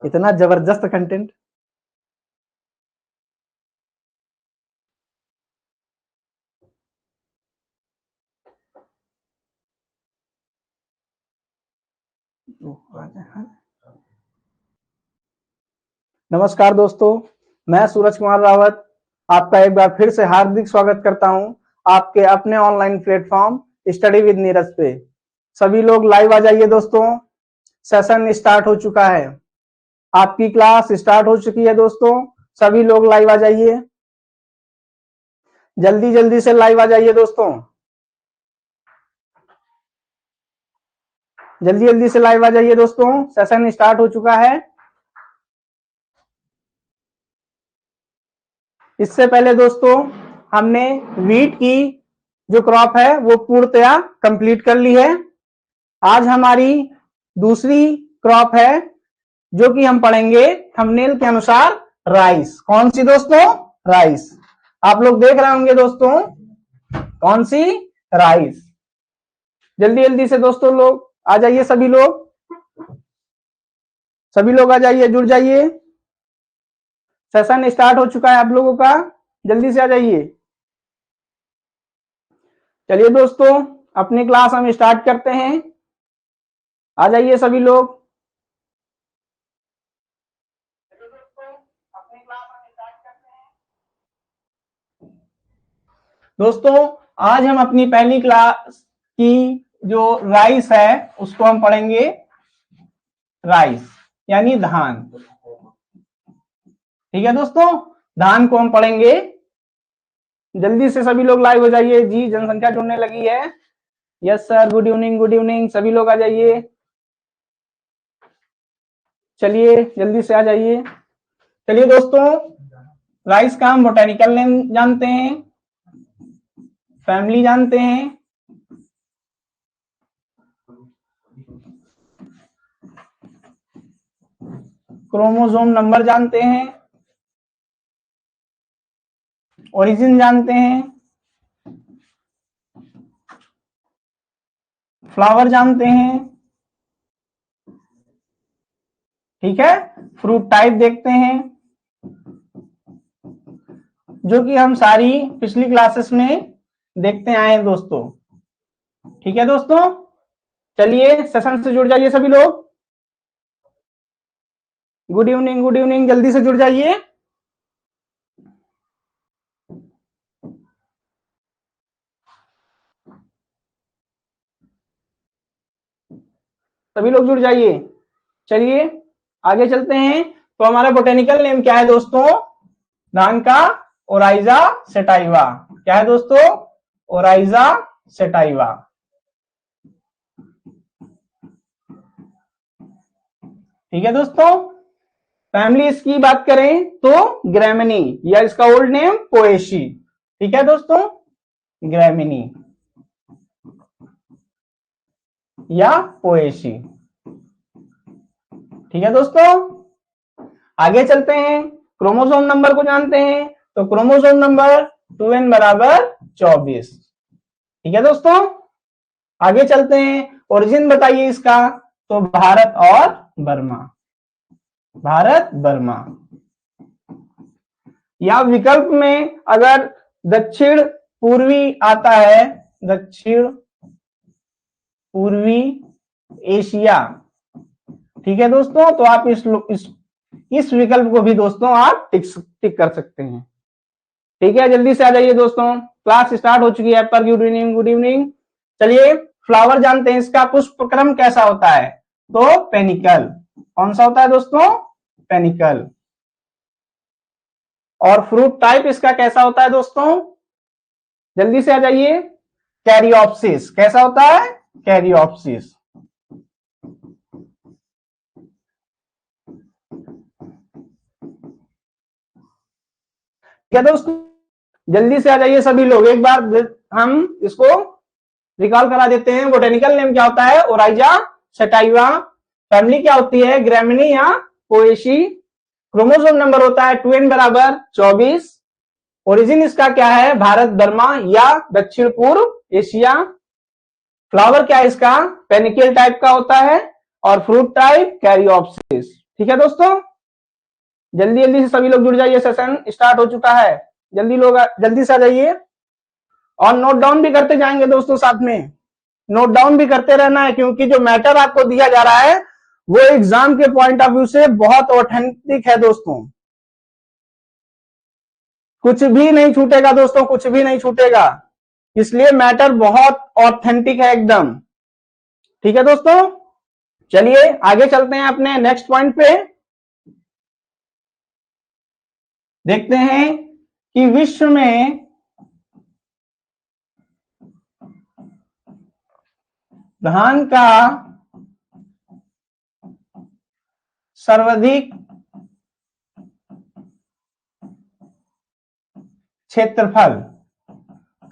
इतना जबरदस्त कंटेंट। नमस्कार दोस्तों, मैं सूरज कुमार रावत आपका एक बार फिर से हार्दिक स्वागत करता हूं आपके अपने online platform study with Neeraj पे। सभी लोग लाइव आ जाइए दोस्तों, सेशन स्टार्ट हो चुका है, आपकी क्लास स्टार्ट हो चुकी है दोस्तों। सभी लोग लाइव आ जाइए, जल्दी जल्दी से लाइव आ जाइए दोस्तों, जल्दी जल्दी से लाइव आ जाइए दोस्तों, सेशन स्टार्ट हो चुका है। इससे पहले दोस्तों हमने वीट की जो क्रॉप है वो पूर्णतया कंप्लीट कर ली है। आज हमारी दूसरी क्रॉप है जो कि हम पढ़ेंगे थंबनेल के अनुसार राइस। कौन सी दोस्तों? राइस। आप लोग देख रहे होंगे दोस्तों, कौन सी? राइस। जल्दी जल्दी से दोस्तों लोग आ जाइए, सभी लोग आ जाइए, जुड़ जाइए। सेशन स्टार्ट हो चुका है आप लोगों का, जल्दी से आ जाइए। चलिए दोस्तों, अपनी क्लास हम स्टार्ट करते हैं, आ जाइए सभी लोग। दोस्तों आज हम अपनी पहली क्लास की जो राइस है उसको हम पढ़ेंगे, राइस यानी धान। ठीक है दोस्तों, धान को हम पढ़ेंगे। जल्दी से सभी लोग लाइव हो जाइए जी, जनसंख्या जुड़ने लगी है। Yes sir, good evening, good evening, सभी लोग आ जाइए। चलिए जल्दी से आ जाइए। चलिए दोस्तों, राइस का हम बोटेनिकल नेम जानते हैं, फैमिली जानते हैं, क्रोमोसोम नंबर जानते हैं, ओरिजिन जानते हैं, फ्लावर जानते हैं। ठीक है, फ्रूट टाइप देखते हैं, जो कि हम सारी पिछली क्लासेस में देखते आए हैं दोस्तों। ठीक है दोस्तों, चलिए सेशन से जुड़ जाइए सभी लोग। गुड इवनिंग, गुड इवनिंग, जल्दी से जुड़ जाइए। सभी लोग जुड़ जाइए। चलिए आगे चलते हैं। तो हमारा बोटेनिकल नेम क्या है दोस्तों? धान का ओराइजा सेटाइवा। क्या है दोस्तों? Oryza sativa. ठीक है दोस्तों, फैमिली इसकी बात करें तो ग्रैमिनी, या इसका ओल्ड नेम पोएशी। ठीक है दोस्तों, ग्रैमिनी या पोएशी। ठीक है दोस्तों, आगे चलते हैं। क्रोमोसोम नंबर को जानते हैं, तो क्रोमोसोम नंबर 2n बराबर 24। ठीक है दोस्तों, आगे चलते हैं। ओरिजिन बताइए इसका, तो भारत और बर्मा, भारत बर्मा। या विकल्प में अगर दक्षिण पूर्वी आता है, दक्षिण पूर्वी एशिया, ठीक है दोस्तों, तो आप इस विकल्प को भी दोस्तों आप टिक कर सकते हैं। ठीक है, जल्दी से आ जाइए दोस्तों, क्लास स्टार्ट हो चुकी है। पर गुड इवनिंग, गुड इवनिंग। चलिए फ्लावर जानते हैं, इसका पुष्प क्रम कैसा होता है? तो पेनिकल। कौन सा होता है दोस्तों? पेनिकल। और फ्रूट टाइप इसका कैसा होता है दोस्तों? जल्दी से आ जाइए। कैरियोप्सिस। कैसा होता है? कैरियोप्सिस। क्या दोस्तों, जल्दी से आ जाइए सभी लोग, एक बार हम इसको रिकॉल करा देते हैं। बोटेनिकल नेम क्या होता है? Oryza sativa. फैमिली क्या होती है? ग्रैमिनी या पोएशी। क्रोमोसोम नंबर होता है 2n बराबर 24। ओरिजिन इसका क्या है? भारत बर्मा या दक्षिण पूर्व एशिया। फ्लावर क्या है इसका? पेनिकल टाइप का होता है। और फ्रूट टाइप कैरियोप्सिस। ठीक है दोस्तों, जल्दी जल्दी से सभी लोग जुड़ जाइए, सेशन स्टार्ट हो चुका है। जल्दी लोग जल्दी से आ जाइए और नोट डाउन भी करते जाएंगे दोस्तों, साथ में नोट डाउन भी करते रहना है, क्योंकि जो मैटर आपको दिया जा रहा है वो एग्जाम के पॉइंट ऑफ व्यू से बहुत ऑथेंटिक है दोस्तों। कुछ भी नहीं छूटेगा दोस्तों, कुछ भी नहीं छूटेगा, इसलिए मैटर बहुत ऑथेंटिक है एकदम। ठीक है दोस्तों, चलिए आगे चलते हैं अपने नेक्स्ट पॉइंट पे। देखते हैं कि विश्व में धान का सर्वाधिक क्षेत्रफल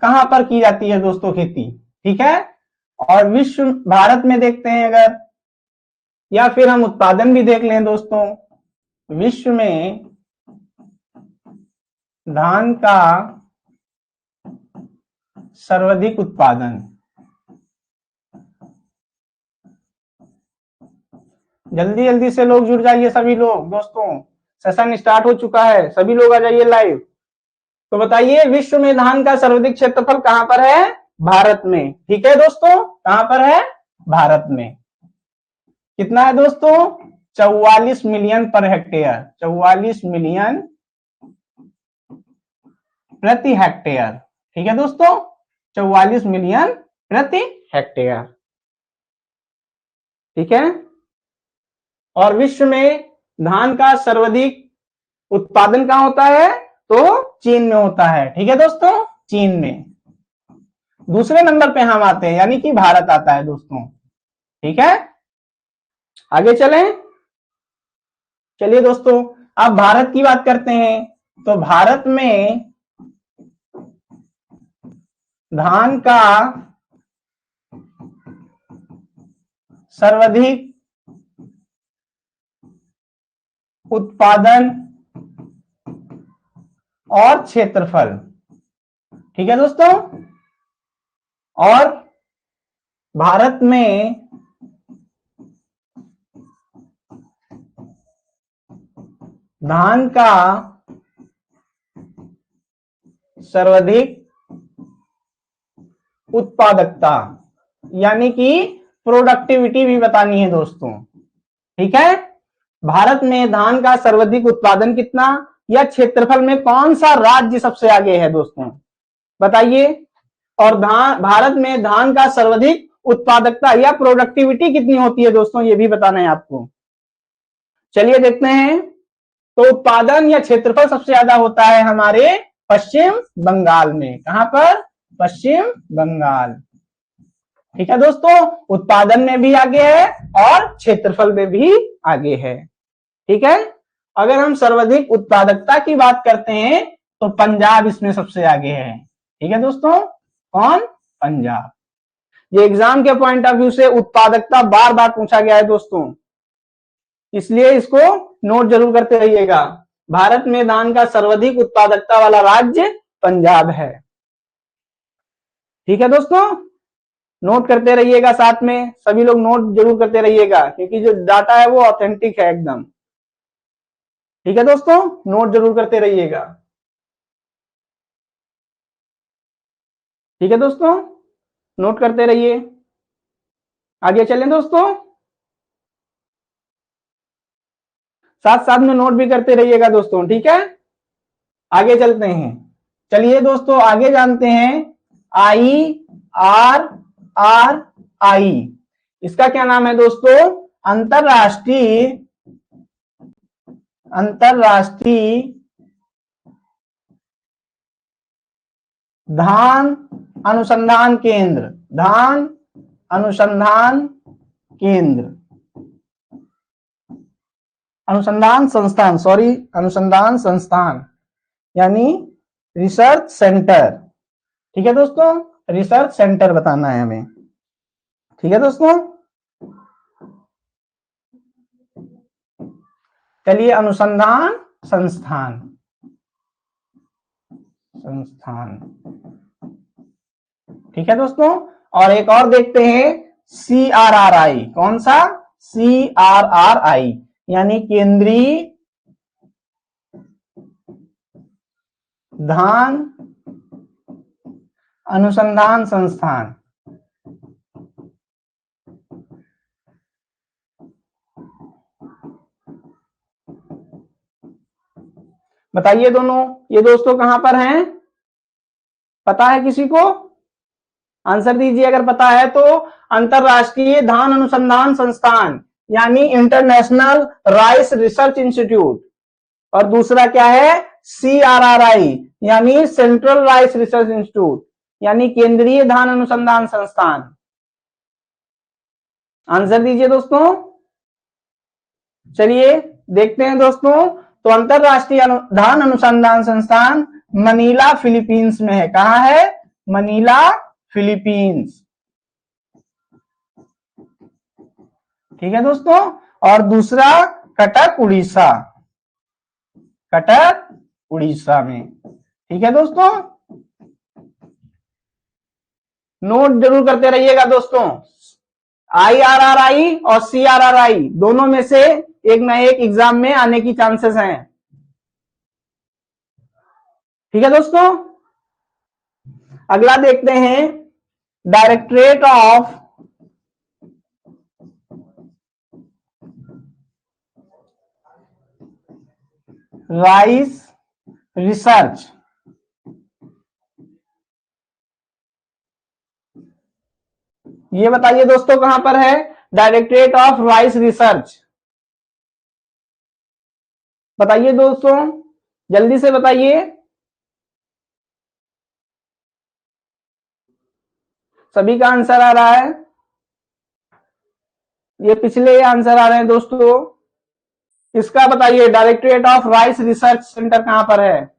कहां पर की जाती है दोस्तों खेती। ठीक है, और विश्व भारत में देखते हैं अगर, या फिर हम उत्पादन भी देख लें दोस्तों। विश्व में धान का सर्वाधिक उत्पादन, जल्दी जल्दी से लोग जुड़ जाइए सभी लोग दोस्तों, सेशन स्टार्ट हो चुका है, सभी लोग आ जाइए लाइव। तो बताइए विश्व में धान का सर्वाधिक क्षेत्रफल कहां पर है, भारत में। ठीक है दोस्तों, कहां पर है, भारत में। कितना है दोस्तों, 44 मिलियन पर हेक्टेयर, 44 मिलियन प्रति हेक्टेयर। ठीक है दोस्तों, 44 मिलियन प्रति हेक्टेयर। ठीक है, और विश्व में धान का सर्वाधिक उत्पादन कहां होता है, तो चीन में होता है। ठीक है दोस्तों, चीन में। दूसरे नंबर पे हम आते हैं, यानी कि भारत आता है दोस्तों। ठीक है, आगे चलें। चलिए दोस्तों, अब भारत की बात करते हैं। तो भारत में धान का सर्वाधिक उत्पादन और क्षेत्रफल। ठीक है दोस्तों, और भारत में धान का सर्वाधिक उत्पादकता, यानी कि प्रोडक्टिविटी भी बतानी है दोस्तों। ठीक है, भारत में धान का सर्वाधिक उत्पादन कितना, या क्षेत्रफल में कौन सा राज्य सबसे आगे है दोस्तों, बताइए। और भारत में धान का सर्वाधिक उत्पादकता या प्रोडक्टिविटी कितनी होती है दोस्तों, ये भी बताना है आपको। चलिए देखते हैं। तो उत्पादन या क्षेत्रफल सबसे ज्यादा होता है हमारे पश्चिम बंगाल में। कहां पर, पश्चिम बंगाल। ठीक है दोस्तों, उत्पादन में भी आगे है और क्षेत्रफल में भी आगे है। ठीक है, अगर हम सर्वाधिक उत्पादकता की बात करते हैं तो पंजाब इसमें सबसे आगे है। ठीक है दोस्तों, कौन, पंजाब। ये एग्जाम के पॉइंट ऑफ व्यू से उत्पादकता बार बार पूछा गया है दोस्तों, इसलिए इसको नोट जरूर करते रहिएगा। भारत में धान का सर्वाधिक उत्पादकता वाला राज्य पंजाब है। ठीक है दोस्तों, नोट करते रहिएगा, साथ में सभी लोग नोट जरूर करते रहिएगा, क्योंकि जो डाटा है वो ऑथेंटिक है एकदम। ठीक है दोस्तों, नोट जरूर करते रहिएगा। ठीक है दोस्तों, नोट करते रहिए। आगे चलें दोस्तों, साथ साथ में नोट भी करते रहिएगा दोस्तों। ठीक है, आगे चलते हैं। चलिए दोस्तों, आगे जानते हैं IRRI, इसका क्या नाम है दोस्तों, अंतरराष्ट्रीय धान अनुसंधान केंद्र, धान अनुसंधान केंद्र, अनुसंधान संस्थान, सॉरी, अनुसंधान संस्थान, यानी रिसर्च सेंटर। ठीक है दोस्तों, रिसर्च सेंटर बताना है हमें। ठीक है दोस्तों, चलिए अनुसंधान संस्थान, ठीक है दोस्तों। और एक और देखते हैं CRRI, कौन सा, CRRI, यानी केंद्रीय धान अनुसंधान संस्थान। बताइए दोनों, ये दोस्तों कहां पर हैं? पता है किसी को? आंसर दीजिए अगर पता है तो। अंतरराष्ट्रीय धान अनुसंधान संस्थान यानी इंटरनेशनल राइस रिसर्च इंस्टीट्यूट, और दूसरा क्या है? CRRI यानी सेंट्रल राइस रिसर्च इंस्टीट्यूट, यानी केंद्रीय धान अनुसंधान संस्थान। आंसर दीजिए दोस्तों। चलिए देखते हैं दोस्तों। तो अंतरराष्ट्रीय धान अनुसंधान संस्थान मनीला फिलीपींस में है। कहां है? Manila Philippines. ठीक है दोस्तों। और दूसरा कटक उड़ीसा, कटक उड़ीसा में। ठीक है दोस्तों, नोट जरूर करते रहिएगा दोस्तों। IRRI और CRRI दोनों में से एक ना एक एग्जाम में आने की चांसेस हैं। ठीक है दोस्तों। अगला देखते हैं, डायरेक्टरेट ऑफ राइस रिसर्च। ये बताइए दोस्तों कहां पर है? Directorate of rice research. बताइए दोस्तों, जल्दी से बताइए। सभी का आंसर आ रहा है? ये पिछले आंसर आ रहे हैं दोस्तों। इसका बताइए, directorate of rice research centre कहां पर है?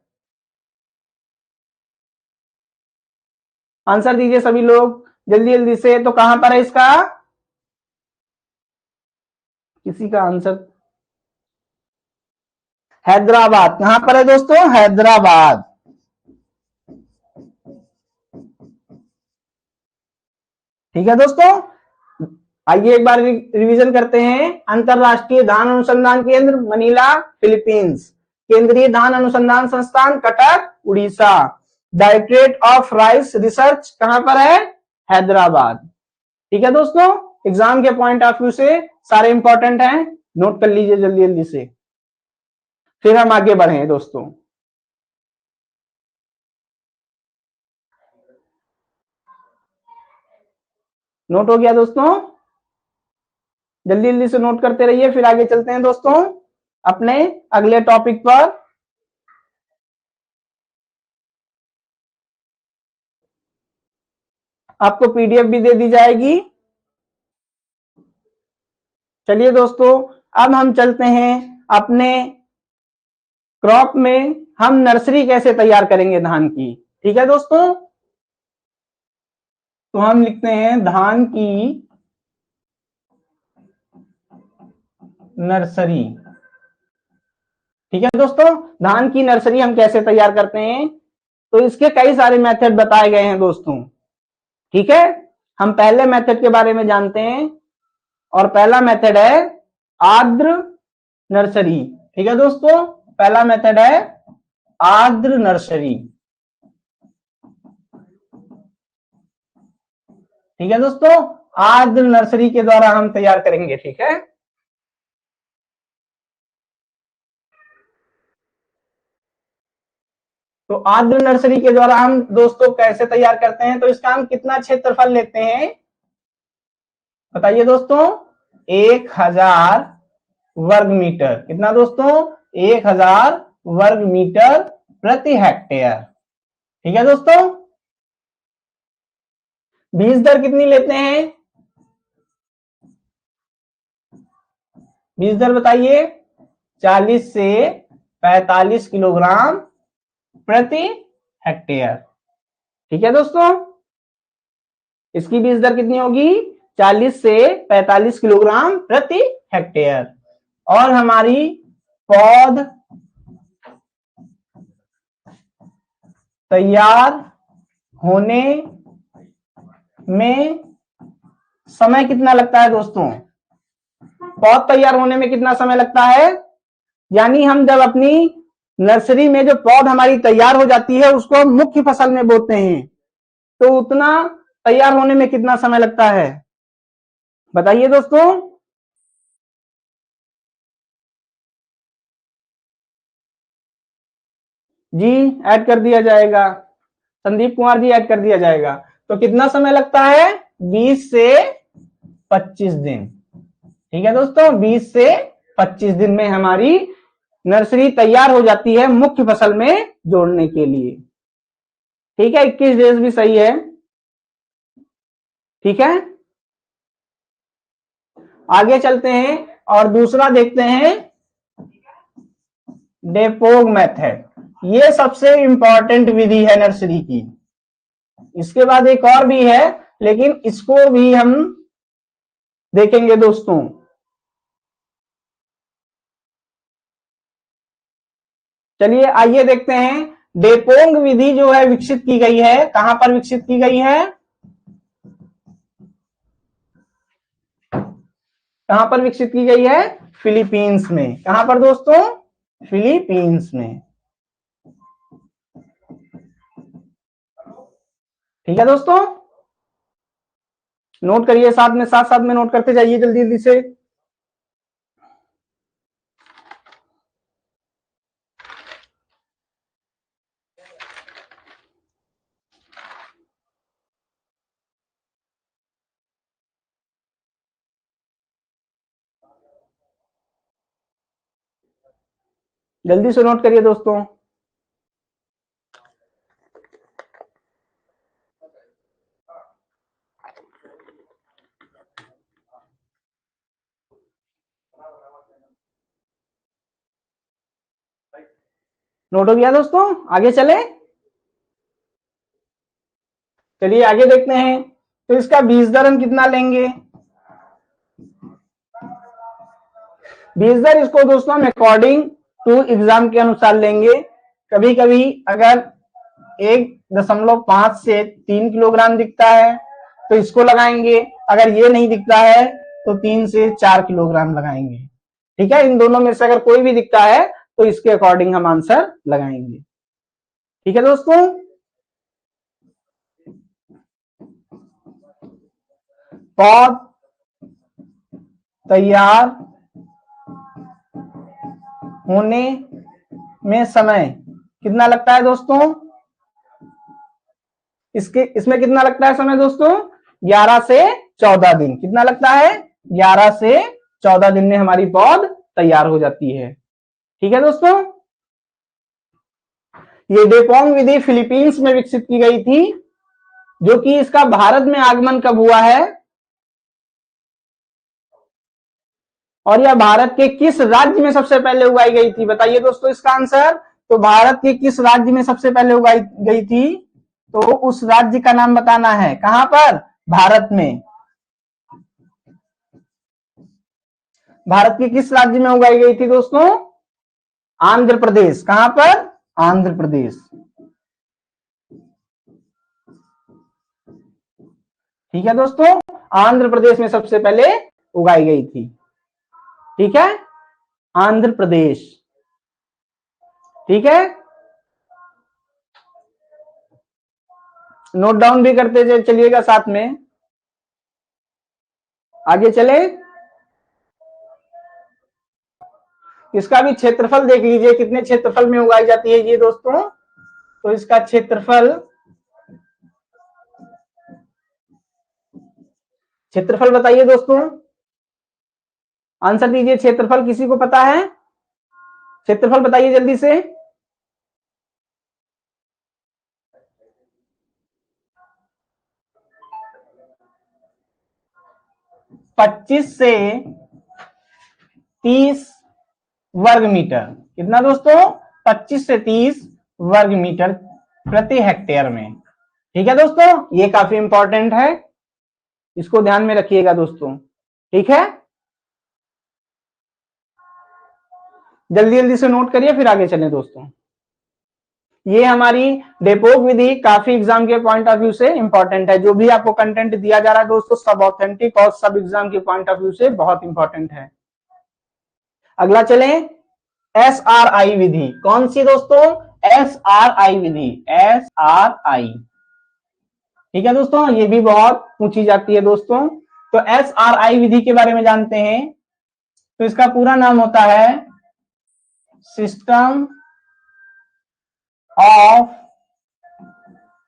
आंसर दीजिए सभी लोग जल्दी जल्दी से। तो कहां पर है इसका? किसी का आंसर? हैदराबाद। कहां पर है दोस्तों? हैदराबाद। ठीक है दोस्तों, आइए एक बार रिवीजन करते हैं। अंतरराष्ट्रीय धान अनुसंधान केंद्र मनीला फिलीपींस, केंद्रीय धान अनुसंधान संस्थान Cuttack Orissa, directorate of rice research कहां पर है? हैदराबाद। ठीक है दोस्तों, एग्जाम के पॉइंट ऑफ व्यू से सारे इंपॉर्टेंट हैं, नोट कर लीजिए जल्दी जल्दी से। फिर हम आगे बढ़े दोस्तों। नोट हो गया दोस्तों? जल्दी जल्दी से नोट करते रहिए, फिर आगे चलते हैं दोस्तों अपने अगले टॉपिक पर। आपको PDF भी दे दी जाएगी। चलिए दोस्तों, अब हम चलते हैं अपने क्रॉप में, हम नर्सरी कैसे तैयार करेंगे धान की। ठीक है दोस्तों, तो हम लिखते हैं धान की नर्सरी। ठीक है दोस्तों, धान की नर्सरी हम कैसे तैयार करते हैं, तो इसके कई सारे मेथड बताए गए हैं दोस्तों। ठीक है, हम पहले मेथड के बारे में जानते हैं, और पहला मेथड है आर्द्र नर्सरी। ठीक है दोस्तों, पहला मेथड है आर्द्र नर्सरी। ठीक है दोस्तों, आर्द्र नर्सरी के द्वारा हम तैयार करेंगे। ठीक है, तो आर्द्र नर्सरी के द्वारा हम दोस्तों कैसे तैयार करते हैं, तो इसका हम कितना क्षेत्रफल लेते हैं बताइए दोस्तों? 1000 वर्ग मीटर। कितना दोस्तों? 1000 वर्ग मीटर प्रति हेक्टेयर। ठीक है दोस्तों, बीज दर कितनी लेते हैं? बीज दर बताइए। 40 से 45 किलोग्राम प्रति हेक्टेयर। ठीक है दोस्तों, इसकी बीज दर कितनी होगी? 40 से 45 किलोग्राम प्रति हेक्टेयर। और हमारी पौध तैयार होने में समय कितना लगता है दोस्तों? पौध तैयार होने में कितना समय लगता है, यानी हम जब अपनी नर्सरी में जो पौध हमारी तैयार हो जाती है उसको हम मुख्य फसल में बोते हैं, तो उतना तैयार होने में कितना समय लगता है, बताइए दोस्तों। जी ऐड कर दिया जाएगा, संदीप कुमार जी ऐड कर दिया जाएगा। तो कितना समय लगता है, 20 से 25 दिन। ठीक है दोस्तों, 20 से 25 दिन में हमारी नर्सरी तैयार हो जाती है मुख्य फसल में जोड़ने के लिए। ठीक है, 21 डेज भी सही है। ठीक है, आगे चलते हैं और दूसरा देखते हैं, डेपोग मेथड। ये सबसे इंपॉर्टेंट विधि है नर्सरी की। इसके बाद एक और भी है, लेकिन इसको भी हम देखेंगे दोस्तों। चलिए आइए देखते हैं, डेपोंग विधि जो है विकसित की गई है, कहां पर विकसित की गई है, कहां पर विकसित की गई है, फिलीपींस में। कहां पर दोस्तों, फिलीपींस में। ठीक है दोस्तों, नोट करिए, साथ साथ में नोट करते जाइए जल्दी जल्दी से। जल्दी से नोट करिए दोस्तों। नोट हो गया दोस्तों, आगे चले। चलिए आगे देखते हैं, तो इसका बीज दर हम कितना लेंगे, बीज दर इसको दोस्तों हम अकॉर्डिंग टू एग्जाम के अनुसार लेंगे। कभी कभी अगर 1.5 से 3 किलोग्राम दिखता है तो इसको लगाएंगे, अगर ये नहीं दिखता है तो 3 से 4 किलोग्राम लगाएंगे। ठीक है, इन दोनों में से अगर कोई भी दिखता है तो इसके अकॉर्डिंग हम आंसर लगाएंगे। ठीक है दोस्तों, पौध तैयार होने में समय कितना लगता है दोस्तों, इसमें कितना लगता है समय दोस्तों, 11 से 14 दिन। कितना लगता है, 11 से 14 दिन में हमारी पौध तैयार हो जाती है। ठीक है दोस्तों, ये डेपोंग विधि फिलीपींस में विकसित की गई थी, जो कि इसका भारत में आगमन कब हुआ है, और यह भारत के किस राज्य में सबसे पहले उगाई गई थी, बताइए दोस्तों इसका आंसर। तो भारत के किस राज्य में सबसे पहले उगाई गई थी, तो उस राज्य का नाम बताना है। कहां पर, भारत में। भारत के किस राज्य में उगाई गई थी दोस्तों, आंध्र प्रदेश। कहां पर, आंध्र प्रदेश। ठीक है दोस्तों, आंध्र प्रदेश में सबसे पहले उगाई गई थी। ठीक है, आंध्र प्रदेश। ठीक है, नोट डाउन भी करते चलिएगा साथ में। आगे चले, इसका भी क्षेत्रफल देख लीजिए, कितने क्षेत्रफल में उगाई जाती है ये दोस्तों। तो इसका क्षेत्रफल बताइए दोस्तों, आंसर दीजिए। क्षेत्रफल किसी को पता है, क्षेत्रफल बताइए जल्दी से। 25 से 30 वर्ग मीटर। कितना दोस्तों, 25 से 30 वर्ग मीटर प्रति हेक्टेयर में। ठीक है दोस्तों, ये काफी इंपॉर्टेंट है, इसको ध्यान में रखिएगा दोस्तों। ठीक है, जल्दी जल्दी से नोट करिए, फिर आगे चलें दोस्तों। ये हमारी डेपोग विधि काफी एग्जाम के पॉइंट ऑफ व्यू से इंपॉर्टेंट है। जो भी आपको कंटेंट दिया जा रहा है दोस्तों, सब ऑथेंटिक और सब एग्जाम के पॉइंट ऑफ व्यू से बहुत इंपॉर्टेंट है। अगला चले, SRI विधि। कौन सी दोस्तों? SRI विधि, SRI। ठीक है दोस्तों, ये भी बहुत पूछी जाती है दोस्तों। तो SRI विधि के बारे में जानते हैं। तो इसका पूरा नाम होता है सिस्टम ऑफ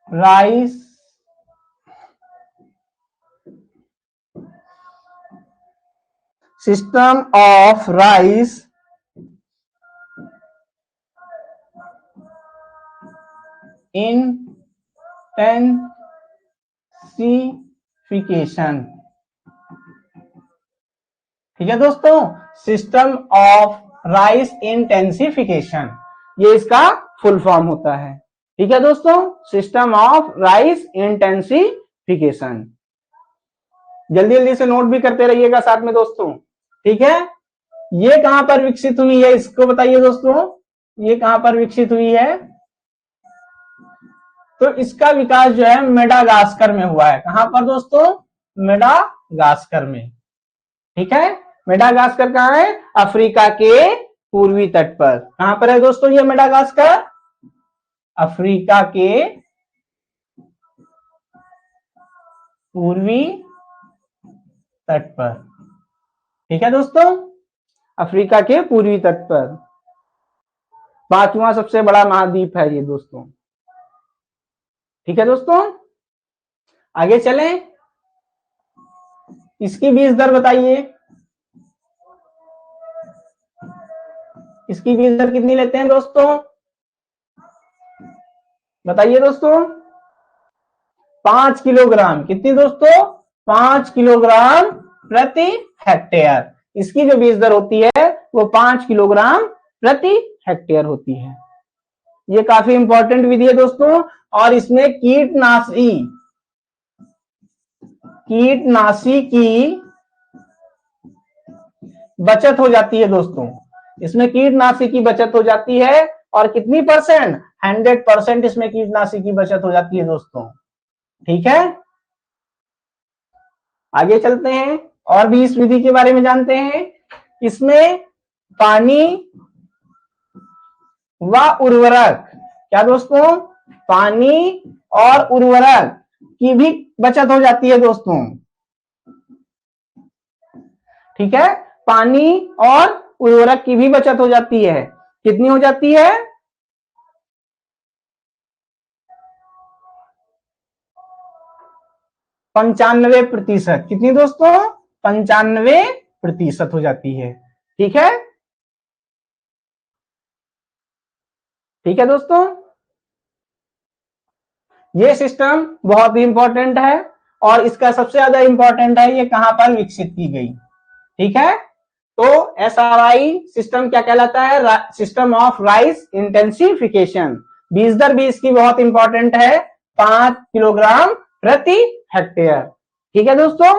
राइस इंटेंसिफिकेशन। ठीक है दोस्तों, सिस्टम ऑफ राइस इंटेंसिफिकेशन, ये इसका फुल फॉर्म होता है। ठीक है दोस्तों, सिस्टम ऑफ राइस इंटेंसिफिकेशन। जल्दी जल्दी से नोट भी करते रहिएगा साथ में दोस्तों। ठीक है, ये कहां पर विकसित हुई है, इसको बताइए दोस्तों, ये कहां पर विकसित हुई है? तो इसका विकास जो है मेडागास्कर में हुआ है। कहां पर दोस्तों? मेडागास्कर में। ठीक है, मेडागास्कर कहां है? अफ्रीका के पूर्वी तट पर। कहां पर है दोस्तों ये मेडागास्कर? अफ्रीका के पूर्वी तट पर। ठीक है दोस्तों, अफ्रीका के पूर्वी तट पर। 5वां सबसे बड़ा महाद्वीप है ये दोस्तों। ठीक है दोस्तों, आगे चलें। इसकी बीज दर बताइए, इसकी बीज दर कितनी लेते हैं दोस्तों? बताइए दोस्तों। 5 किलोग्राम। कितनी दोस्तों? 5 किलोग्राम प्रति हेक्टेयर। इसकी जो बीज दर होती है वो 5 किलोग्राम प्रति हेक्टेयर होती है। ये काफी इंपॉर्टेंट विधि है दोस्तों, और इसमें कीटनाशी की बचत हो जाती है दोस्तों। इसमें कीटनाशी की बचत हो जाती है, और कितनी परसेंट? 100% इसमें कीटनाशी की बचत हो जाती है दोस्तों। ठीक है, आगे चलते हैं और भी इस विधि के बारे में जानते हैं। इसमें पानी व उर्वरक, क्या दोस्तों? पानी और उर्वरक की भी बचत हो जाती है दोस्तों। ठीक है, पानी और उर्वरक की भी बचत हो जाती है। कितनी हो जाती है? 95%। कितनी दोस्तों? 95% हो जाती है। ठीक है, ठीक है दोस्तों, ये सिस्टम बहुत ही इंपॉर्टेंट है, और इसका सबसे ज्यादा इंपॉर्टेंट है ये कहां पर विकसित की गई। ठीक है, तो SRI सिस्टम क्या कहलाता है? System of rice intensification. बीज दर भी इसकी बहुत इंपॉर्टेंट है, 5 किलोग्राम प्रति हेक्टेयर। ठीक है दोस्तों,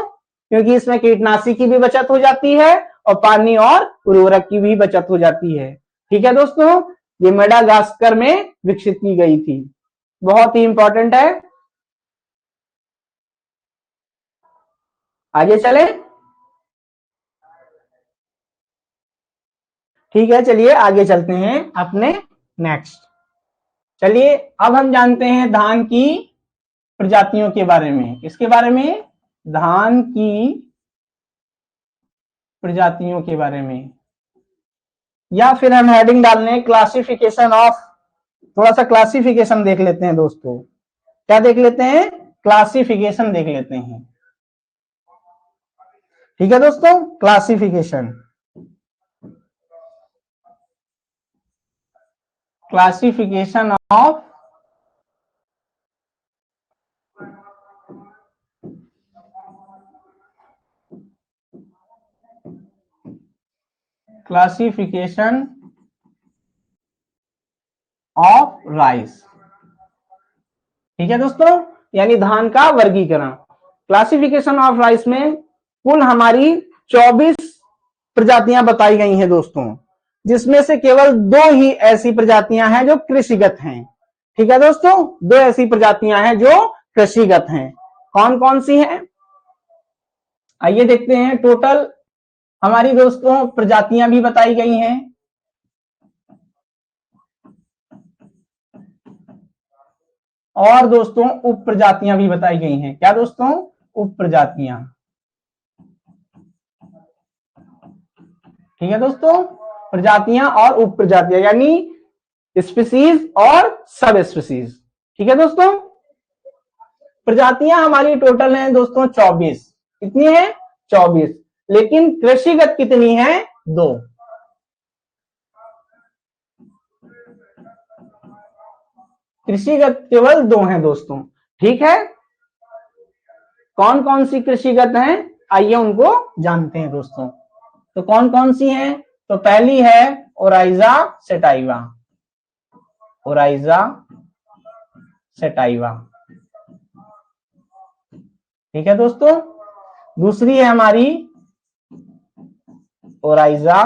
क्योंकि इसमें कीटनाशी की भी बचत हो जाती है, और पानी और उर्वरक की भी बचत हो जाती है। ठीक है दोस्तों, ये मेडागास्कर में विकसित की गई थी, बहुत ही इंपॉर्टेंट है। आगे चले। ठीक है, चलिए आगे चलते हैं अपने नेक्स्ट। चलिए अब हम जानते हैं धान की प्रजातियों के बारे में। इसके बारे में, धान की प्रजातियों के बारे में, या फिर हम हेडिंग डाल लें क्लासिफिकेशन ऑफ। थोड़ा सा क्लासिफिकेशन देख लेते हैं दोस्तों। क्या देख लेते हैं? क्लासिफिकेशन देख लेते हैं। ठीक है दोस्तों, classification of classification of rice. ठीक है दोस्तों, यानी धान का वर्गीकरण। क्लासिफिकेशन ऑफ राइस में कुल हमारी 24 प्रजातियां बताई गई हैं दोस्तों, जिसमें से केवल 2 ही ऐसी प्रजातियां हैं जो कृषिगत हैं। ठीक है दोस्तों, 2 ऐसी प्रजातियां हैं जो कृषिगत हैं। कौन कौन सी हैं? आइए देखते हैं। टोटल हमारी दोस्तों प्रजातियां भी बताई गई हैं, और दोस्तों उप प्रजातियां भी बताई गई हैं। क्या दोस्तों? उप प्रजातियां। ठीक है दोस्तों, प्रजातियां और उप प्रजातियां यानी स्पीसीज और सब स्पीसीज। ठीक है दोस्तों, प्रजातियां हमारी टोटल हैं दोस्तों 24। कितनी है? 24। लेकिन कृषिगत कितनी है? 2। कृषिगत केवल 2 हैं दोस्तों। ठीक है, कौन कौन सी कृषिगत हैं, आइए उनको जानते हैं दोस्तों। तो कौन कौन सी हैं? तो पहली है ओराइजा सेटाइवा। Oryza sativa. ठीक है दोस्तों, दूसरी है हमारी ओराइजा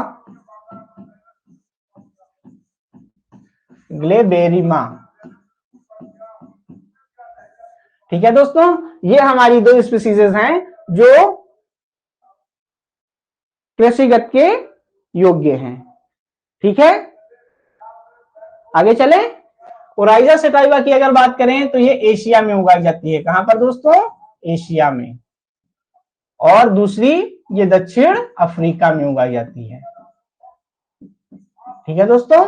ग्लेबेरिमा। ठीक है दोस्तों, ये हमारी 2 स्पीसीज हैं जो कृषिगत के योग्य हैं। ठीक है, आगे चले। ओराइजा सेटाइवा की अगर बात करें तो ये एशिया में उगाई जाती है। कहां पर दोस्तों? एशिया में। और दूसरी ये दक्षिण अफ्रीका में उगाई जाती है। ठीक है दोस्तों,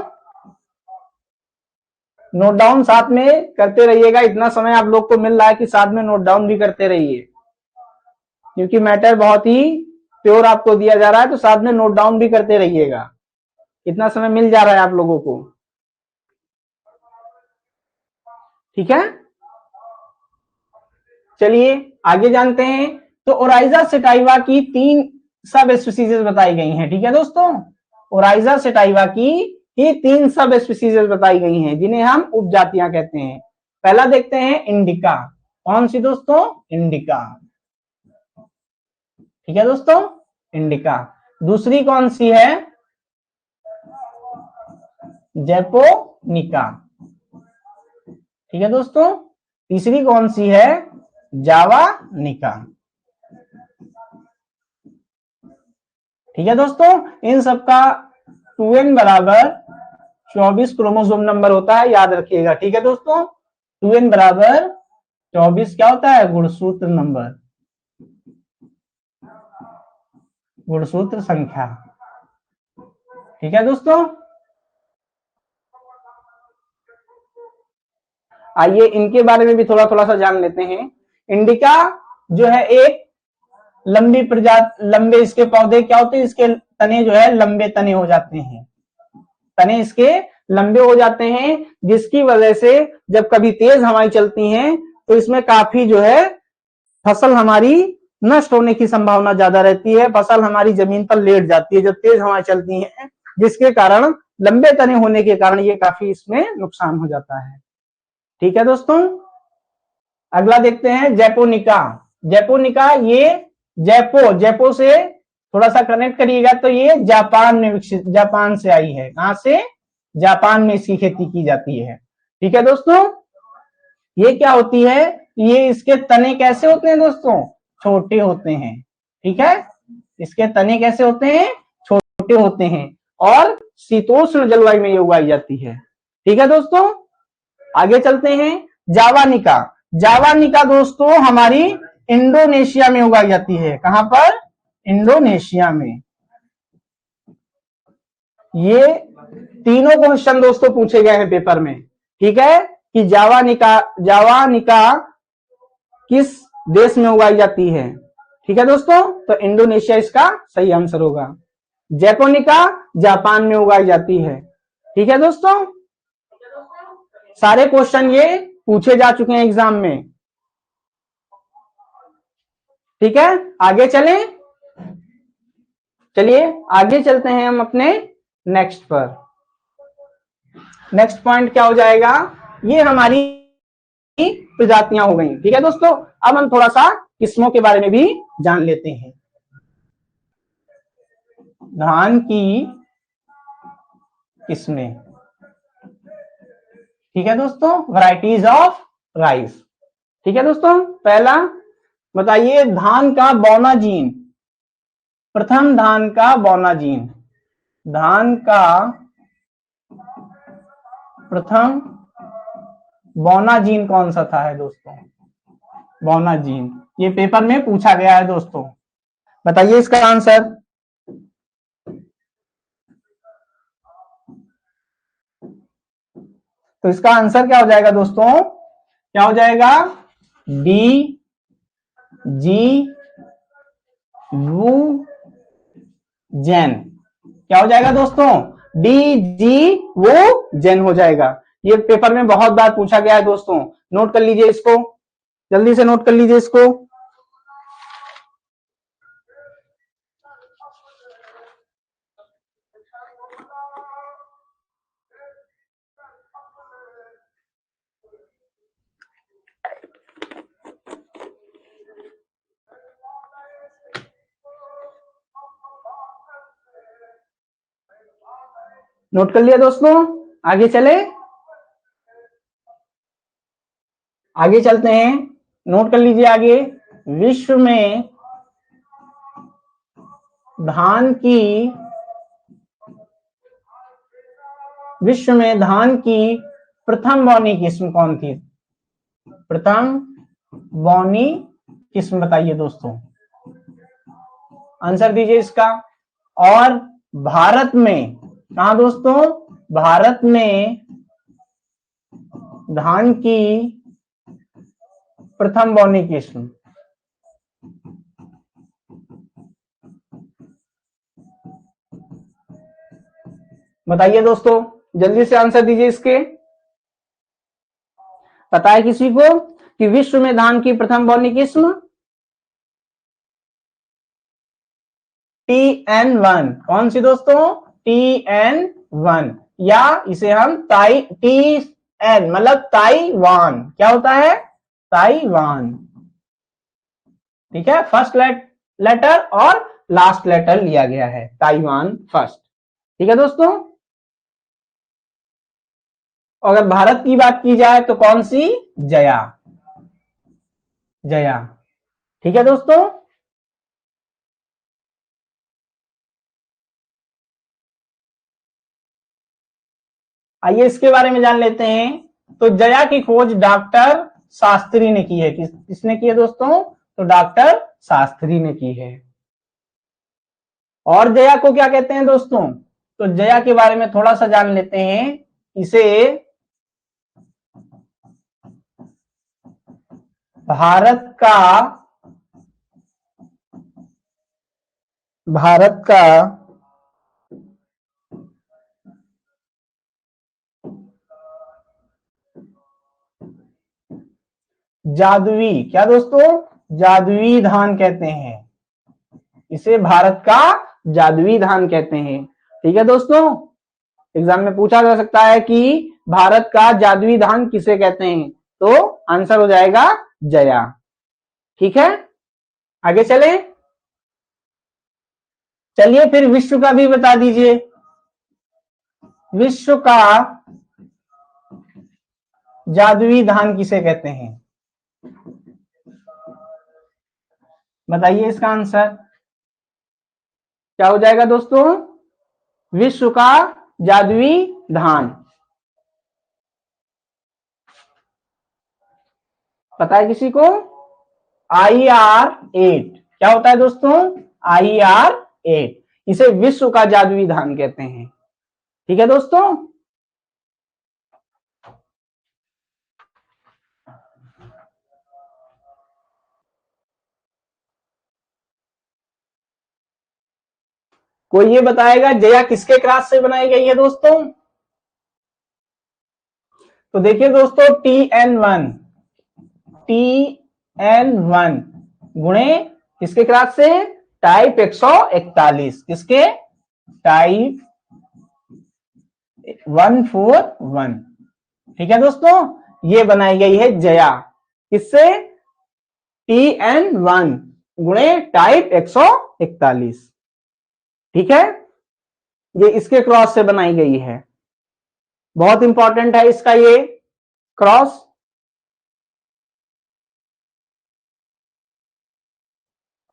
नोट डाउन साथ में करते रहिएगा। इतना समय आप लोग को मिल रहा है कि साथ में नोट डाउन भी करते रहिए, क्योंकि मैटर बहुत ही प्योर आपको दिया जा रहा है, तो साथ में नोट डाउन भी करते रहिएगा। इतना समय मिल जा रहा है आप लोगों को। ठीक है, चलिए आगे जानते हैं। तो ओराइजा सेटाइवा की 3 सब स्पीसीज बताई गई हैं। ठीक है दोस्तों, ओराइजा सेटाइवा की ही 3 सब स्पीसीज बताई गई हैं, जिन्हें हम उपजातियां कहते हैं। पहला देखते हैं इंडिका। कौन सी दोस्तों? इंडिका। ठीक है दोस्तों, इंडिका। दूसरी कौन सी है? जैपोनिका। ठीक है दोस्तों, तीसरी कौन सी है? जावानिका। ठीक है दोस्तों, इन सबका 2n बराबर 24 क्रोमोसोम नंबर होता है, याद रखिएगा। ठीक है दोस्तों, 2n बराबर 24 क्या होता है? गुणसूत्र नंबर, गुणसूत्र संख्या। ठीक है दोस्तों, आइए इनके बारे में भी थोड़ा थोड़ा सा जान लेते हैं। इंडिका जो है एक लंबी प्रजाति, लंबे इसके पौधे क्या होते हैं, इसके तने जो है लंबे तने हो जाते हैं, तने इसके लंबे हो जाते हैं, जिसकी वजह से जब कभी तेज हवाएं चलती हैं तो इसमें काफी जो है फसल हमारी नष्ट होने की संभावना ज्यादा रहती है। फसल हमारी जमीन पर लेट जाती है जब तेज हवाएं चलती हैं, जिसके कारण लंबे तने होने के कारण ये काफी इसमें नुकसान हो जाता है। ठीक है दोस्तों, अगला देखते हैं जैपोनिका। जैपोनिका ये जैपो से थोड़ा सा कनेक्ट करिएगा तो ये जापान में विकसित, जापान से आई है। कहां से? जापान में इसकी खेती की जाती है। ठीक है दोस्तों, ये क्या होती है? ये इसके तने कैसे होते हैं दोस्तों? छोटे होते हैं। ठीक है, इसके तने कैसे होते हैं? छोटे होते हैं, और शीतोष्ण जलवायु में ये उगाई जाती है। ठीक है दोस्तों, आगे चलते हैं। जावानिका। जावानिका दोस्तों हमारी इंडोनेशिया में उगाई जाती है। कहां पर? इंडोनेशिया में। ये तीनों क्वेश्चन दोस्तों पूछे गए हैं पेपर में। ठीक है, कि जावानिका किस देश में उगाई जाती है। ठीक है दोस्तों, तो इंडोनेशिया इसका सही आंसर होगा। जैपोनिका जापान में उगाई जाती है। ठीक है दोस्तों, सारे क्वेश्चन ये पूछे जा चुके हैं एग्जाम में। ठीक है, आगे चलें। चलिए आगे चलते हैं हम अपने नेक्स्ट पर। नेक्स्ट पॉइंट क्या हो जाएगा? ये हमारी प्रजातियां हो गई। ठीक है दोस्तों, अब हम थोड़ा सा किस्मों के बारे में भी जान लेते हैं। धान की किस्में। ठीक है दोस्तों, वैरायटीज ऑफ राइस। ठीक है दोस्तों, पहला बताइए धान का बौना जीन। प्रथम धान का बौना जीन, धान का प्रथम बौना जीन कौन सा था है दोस्तों? बौना जीन, ये पेपर में पूछा गया है दोस्तों, बताइए इसका आंसर। तो इसका आंसर क्या हो जाएगा दोस्तों? क्या हो जाएगा? डी जी वू जैन। क्या हो जाएगा दोस्तों? डी जी वो जैन हो जाएगा। ये पेपर में बहुत बार पूछा गया है दोस्तों, नोट कर लीजिए इसको, जल्दी से नोट कर लीजिए इसको। नोट कर लिया दोस्तों, आगे चले, आगे चलते हैं, नोट कर लीजिए आगे। विश्व में धान की प्रथम बौनी किस्म कौन थी? प्रथम बौनी किस्म बताइए दोस्तों, आंसर दीजिए इसका। और भारत में कहा दोस्तों? भारत में धान की प्रथम बौनी किस्म, बताइए दोस्तों, जल्दी से आंसर दीजिए इसके। पता है किसी को कि विश्व में धान की प्रथम बौनी किस्म? TN1। कौन सी दोस्तों? TN1, या इसे हम TN मतलब ताइवान। क्या होता है? ताइवान। ठीक है, फर्स्ट लेटर और लास्ट लेटर लिया गया है, ताइवान फर्स्ट। ठीक है दोस्तों, अगर भारत की बात की जाए तो कौन सी? जया, जया। ठीक है दोस्तों, आइए इसके बारे में जान लेते हैं। तो जया की खोज डॉक्टर शास्त्री ने की है। किसने की है दोस्तों? तो डॉक्टर शास्त्री ने की है। और जया को क्या कहते हैं दोस्तों? तो जया के बारे में थोड़ा सा जान लेते हैं। इसे भारत का जादुई, क्या दोस्तों? जादुई धान कहते हैं। इसे भारत का जादुई धान कहते हैं। ठीक है दोस्तों, एग्जाम में पूछा जा सकता है कि भारत का जादुई धान किसे कहते हैं, तो आंसर हो जाएगा जया। ठीक है, आगे चले, चलिए फिर विश्व का भी बता दीजिए। विश्व का जादुई धान किसे कहते हैं? बताइए इसका आंसर क्या हो जाएगा दोस्तों? विश्व का जादुई धान, पता है किसी को? IR8। क्या होता है दोस्तों? IR8, इसे विश्व का जादुई धान कहते हैं। ठीक है दोस्तों, कोई ये बताएगा जया किसके क्रॉस से बनाई गई है दोस्तों? तो देखिए दोस्तों, TN1 गुणे किसके क्रॉस से? टाइप 141। किसके? टाइप 141। ठीक है दोस्तों, ये बनाई गई है जया, किससे? TN1 गुणे टाइप 141। ठीक है, ये इसके क्रॉस से बनाई गई है। बहुत इंपॉर्टेंट है इसका ये क्रॉस।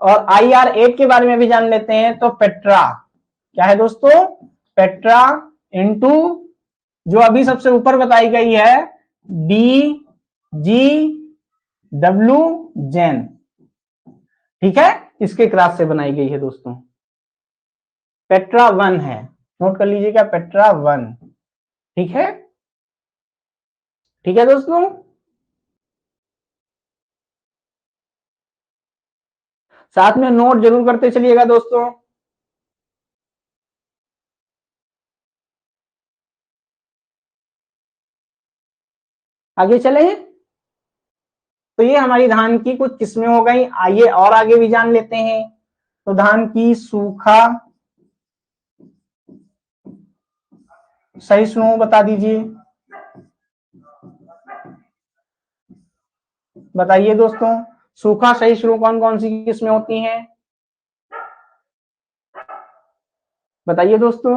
और IR8 के बारे में भी जान लेते हैं। तो पेट्रा क्या है दोस्तों? पेट्रा इंटू जो अभी सबसे ऊपर बताई गई है DGW जेन, ठीक है, इसके क्रॉस से बनाई गई है दोस्तों। पेट्रा 1 है, नोट कर लीजिएगा, पेट्रा 1, ठीक है, ठीक है दोस्तों। साथ में नोट जरूर करते चलिएगा दोस्तों। आगे चले, तो ये हमारी धान की कुछ किस्में हो गई। आइए और आगे भी जान लेते हैं। तो धान की सूखा सहिष्णु बता दीजिए, बताइए दोस्तों, सूखा सहिष्णु कौन कौन सी किस्में होती हैं? बताइए दोस्तों,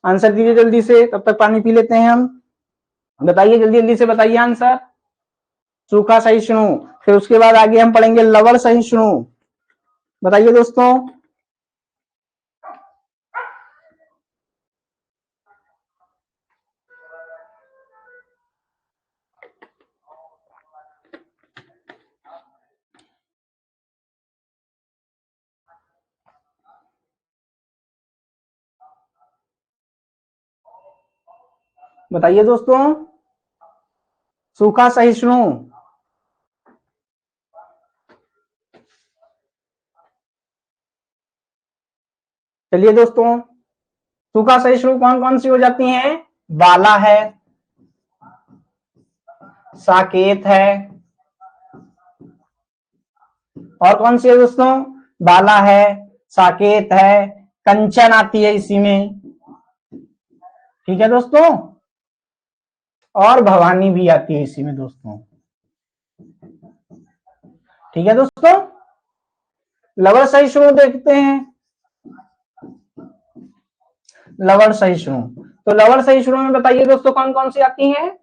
आंसर दीजिए जल्दी से, तब तक पानी पी लेते हैं हम। बताइए जल्दी जल्दी से, बताइए आंसर। सूखा सहिष्णु, फिर उसके बाद आगे हम पढ़ेंगे लवण सहिष्णु। बताइए दोस्तों। बताइए दोस्तों, सूखा सहिष्णु। चलिए दोस्तों, सूखा सहिष्णु कौन कौन सी हो जाती हैं? बाला है, साकेत है, और कौन सी है दोस्तों? बाला है, साकेत है, कंचन आती है इसी में, ठीक है दोस्तों, और भवानी भी आती है इसी में दोस्तों, ठीक है दोस्तों। लवण सहिष्णु देखते हैं, लवण सहिष्णु। तो लवण सहिष्णु में बताइए दोस्तों कौन कौन सी आती हैं?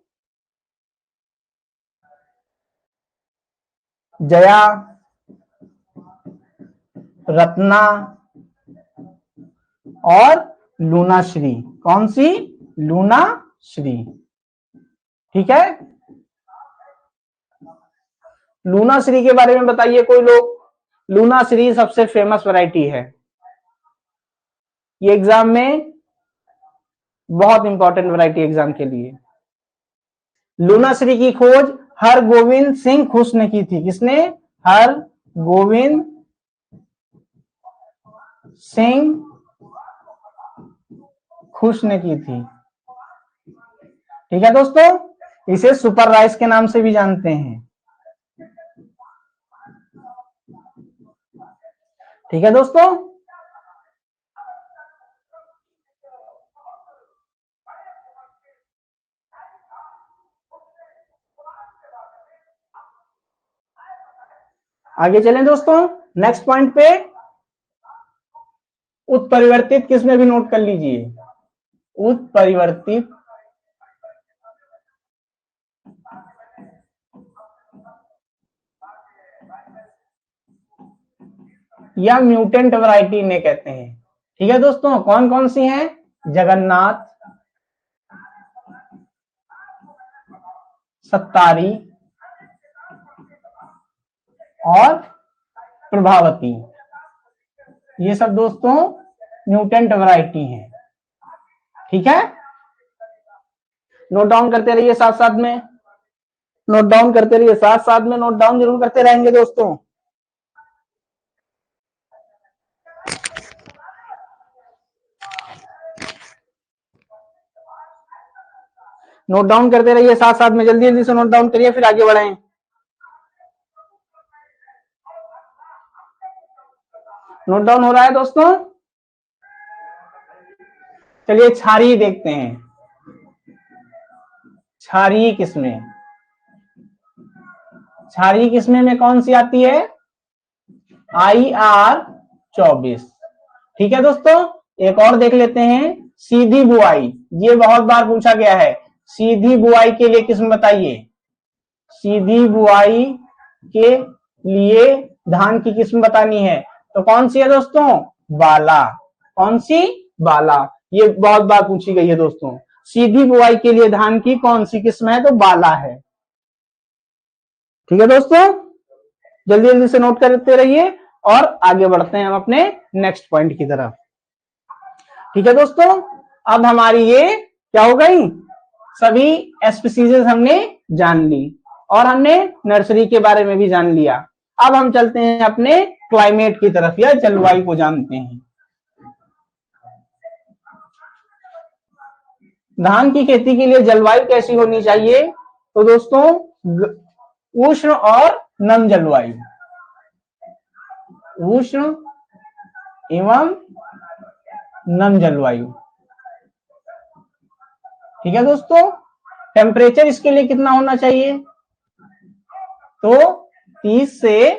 जया, रत्ना और लूनाश्री। कौन सी? लूनाश्री, ठीक है। लूनाश्री के बारे में बताइए कोई लोग। लूनाश्री सबसे फेमस वैरायटी है, ये एग्जाम में बहुत इंपॉर्टेंट वैरायटी एग्जाम के लिए। लूनाश्री की खोज हरगोविंद सिंह खुश ने की थी। किसने? हरगोविंद सिंह खुश ने की थी, ठीक है दोस्तों। इसे सुपर राइस के नाम से भी जानते हैं, ठीक है दोस्तों। आगे चलें दोस्तों, नेक्स्ट पॉइंट पे। उत्परिवर्तित किस्में भी नोट कर लीजिए। उत्परिवर्तित या म्यूटेंट वैरायटी इन्हें कहते हैं, ठीक है दोस्तों। कौन कौन सी हैं? जगन्नाथ, सत्तारी और प्रभावती, ये सब दोस्तों म्यूटेंट वैरायटी हैं, ठीक है। नोट डाउन करते रहिए साथ साथ में, नोट डाउन करते रहिए, साथ साथ में नोट डाउन जरूर करते रहेंगे दोस्तों। नोट डाउन करते रहिए साथ साथ में, जल्दी जल्दी से नोट डाउन करिए, फिर आगे बढ़ें। नोट डाउन हो रहा है दोस्तों? चलिए क्षारीय देखते हैं। क्षारीय किस्में, क्षारीय किस्में में कौन सी आती है? IR24, ठीक है दोस्तों। एक और देख लेते हैं, सीधी बुआई, ये बहुत बार पूछा गया है। सीधी बुआई के लिए किस्म बताइए, सीधी बुआई के लिए धान की किस्म बतानी है, तो कौन सी है दोस्तों? बाला। कौन सी? बाला। ये बहुत बार पूछी गई है दोस्तों। सीधी बुआई के लिए धान की कौन सी किस्म है? तो बाला है। ठीक है दोस्तों, जल्दी जल्दी से नोट करते रहिए और आगे बढ़ते हैं हम अपने नेक्स्ट पॉइंट की तरफ। ठीक है दोस्तों, अब हमारी ये क्या हो गई? सभी स्पीसीज हमने जान ली और हमने नर्सरी के बारे में भी जान लिया। अब हम चलते हैं अपने क्लाइमेट की तरफ या जलवायु को जानते हैं। धान की खेती के लिए जलवायु कैसी होनी चाहिए? तो दोस्तों उष्ण और नम जलवायु, उष्ण एवं नम जलवायु। ठीक है दोस्तों, टेम्परेचर इसके लिए कितना होना चाहिए? तो 30 से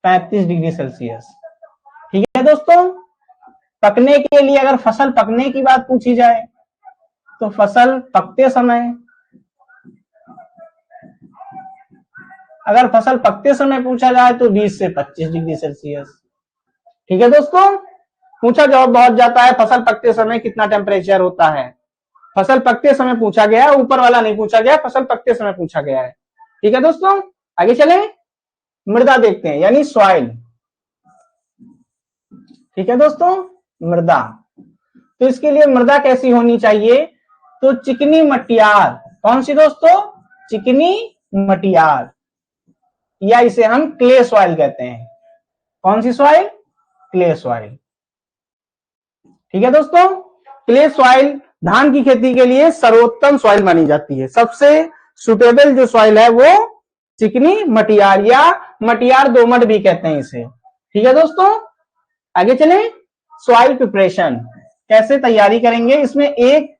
35 डिग्री सेल्सियस। ठीक है दोस्तों, पकने के लिए अगर फसल पकने की बात पूछी जाए तो फसल पकते समय, अगर फसल पकते समय पूछा जाए तो 20 से 25 डिग्री सेल्सियस। ठीक है दोस्तों, पूछा जवाब बहुत जाता है फसल पकते समय कितना टेम्परेचर होता है। फसल पकते समय पूछा गया है, ऊपर वाला नहीं पूछा गया, फसल पकते समय पूछा गया है। ठीक है दोस्तों, आगे चले मृदा देखते हैं, यानी सॉइल। ठीक है दोस्तों, मृदा, तो इसके लिए मृदा कैसी होनी चाहिए? तो चिकनी मटियार। कौन सी दोस्तों? चिकनी मटियार, या इसे हम क्ले सॉइल कहते हैं। कौन सी सॉइल? Clay soil. ठीक है दोस्तों, क्ले सॉइल धान की खेती के लिए सर्वोत्तम सॉइल मानी जाती है। सबसे सुटेबल जो सॉइल है वो चिकनी मटियार या मटियार दोमट भी कहते हैं इसे। ठीक है दोस्तों, आगे चलें। सॉइल प्रिपरेशन कैसे तैयारी करेंगे, इसमें एक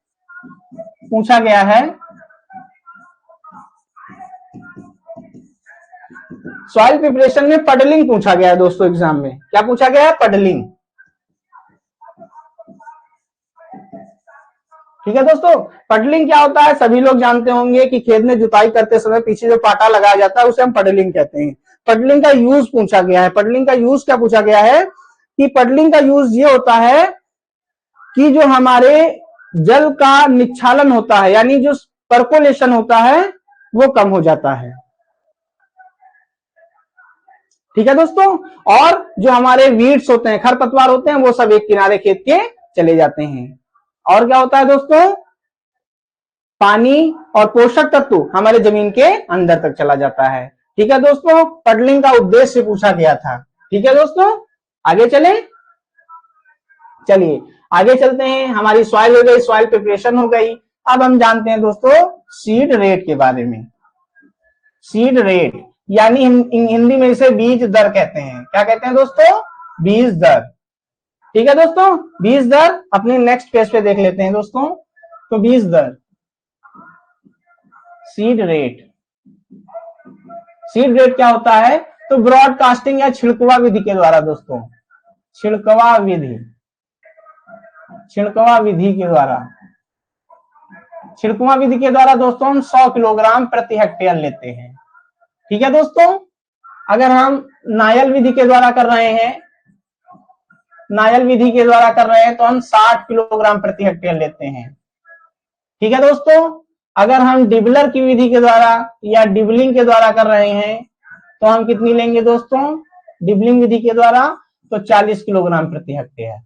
पूछा गया है, सॉइल प्रिपरेशन में पडलिंग पूछा गया है दोस्तों एग्जाम में। क्या पूछा गया है? पडलिंग। ठीक है दोस्तों, पडलिंग क्या होता है? सभी लोग जानते होंगे कि खेत में जुताई करते समय पीछे जो पाटा लगाया जाता है उसे हम पडलिंग कहते हैं। पडलिंग का यूज पूछा गया है। पडलिंग का यूज क्या पूछा गया है? कि पडलिंग का यूज ये होता है कि जो हमारे जल का निच्छालन होता है, यानी जो परकोलेशन होता है वो कम हो जाता है। ठीक है दोस्तों, और जो हमारे वीड्स होते हैं, खरपतवार होते हैं, वो सब एक किनारे खेत के चले जाते हैं। और क्या होता है दोस्तों? पानी और पोषक तत्व हमारे जमीन के अंदर तक चला जाता है। ठीक है दोस्तों, पडलिंग का उद्देश्य पूछा गया था। ठीक है दोस्तों, आगे चलें। चलिए आगे चलते हैं। हमारी सॉइल हो गई, सॉइल प्रिपरेशन हो गई। अब हम जानते हैं दोस्तों सीड रेट के बारे में। सीड रेट यानी हिंदी में इसे बीज दर कहते हैं। क्या कहते हैं दोस्तों? बीज दर। ठीक है दोस्तों, बीज दर अपने नेक्स्ट पेज पे देख लेते हैं दोस्तों। तो बीज दर, सीड रेट। सीड रेट क्या होता है? तो ब्रॉडकास्टिंग या छिड़कवा विधि के द्वारा दोस्तों, छिड़कवा विधि, छिड़कवा विधि के द्वारा, छिड़कवा विधि के द्वारा दोस्तों हम 100 किलोग्राम प्रति हेक्टेयर लेते हैं। ठीक है दोस्तों, अगर हम नायल विधि के द्वारा कर रहे हैं, नायल विधि के द्वारा कर रहे हैं तो हम 60 किलोग्राम प्रति हेक्टेयर लेते हैं। ठीक है दोस्तों, अगर हम डिबलर की विधि के द्वारा या डिबलिंग के द्वारा कर रहे हैं तो हम कितनी लेंगे दोस्तों? डिबलिंग विधि के द्वारा तो 40 किलोग्राम प्रति हेक्टेयर।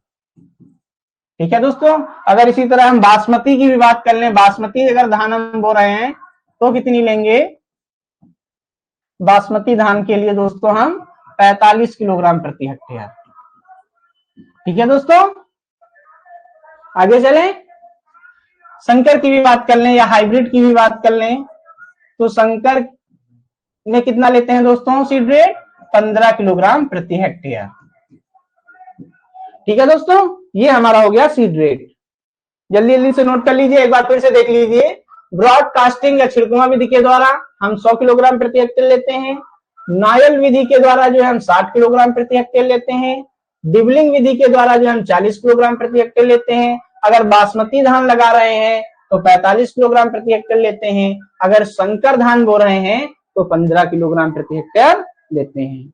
ठीक है दोस्तों, अगर इसी तरह हम बासमती की भी बात कर लें, बासमती अगर धान हम बो रहे हैं तो कितनी लेंगे? बासमती धान के लिए दोस्तों हम 45 किलोग्राम प्रति हेक्टेयर। ठीक है दोस्तों, आगे चलें। संकर की भी बात कर लें या हाइब्रिड की भी बात कर लें तो संकर में कितना लेते हैं दोस्तों? सीड रेट 15 किलोग्राम प्रति हेक्टेयर। ठीक है दोस्तों, ये हमारा हो गया सीड रेट। जल्दी जल्दी से नोट कर लीजिए, एक बार फिर से देख लीजिए। ब्रॉडकास्टिंग या छिड़कवा विधि के द्वारा हम 100 किलोग्राम प्रति हेक्टेयर लेते हैं। नायल विधि के द्वारा जो है हम 60 किलोग्राम प्रति हेक्टेयर लेते हैं। डिबलिंग विधि के द्वारा जो हम 40 किलोग्राम प्रति हेक्टेयर लेते हैं। अगर बासमती धान लगा रहे हैं तो 45 किलोग्राम प्रति हेक्टेयर लेते हैं। अगर संकर धान बो रहे हैं तो 15 किलोग्राम प्रति हेक्टेयर लेते हैं।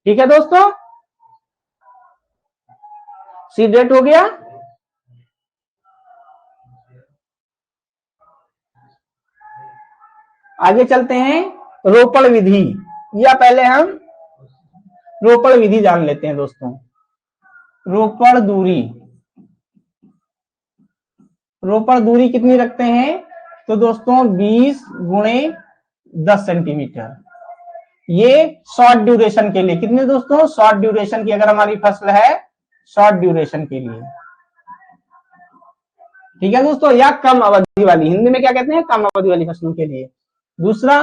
ठीक है दोस्तों, सीड रेट हो गया। आगे चलते हैं रोपण विधि, या पहले हम रोपण विधि जान लेते हैं दोस्तों। रोपण दूरी, रोपण दूरी कितनी रखते हैं? तो दोस्तों 20 गुणे 10 सेंटीमीटर। ये शॉर्ट ड्यूरेशन के लिए कितने दोस्तों? शॉर्ट ड्यूरेशन की अगर हमारी फसल है, शॉर्ट ड्यूरेशन के लिए। ठीक है दोस्तों, या कम अवधि वाली, हिंदी में क्या कहते हैं? कम अवधि वाली फसलों के लिए। दूसरा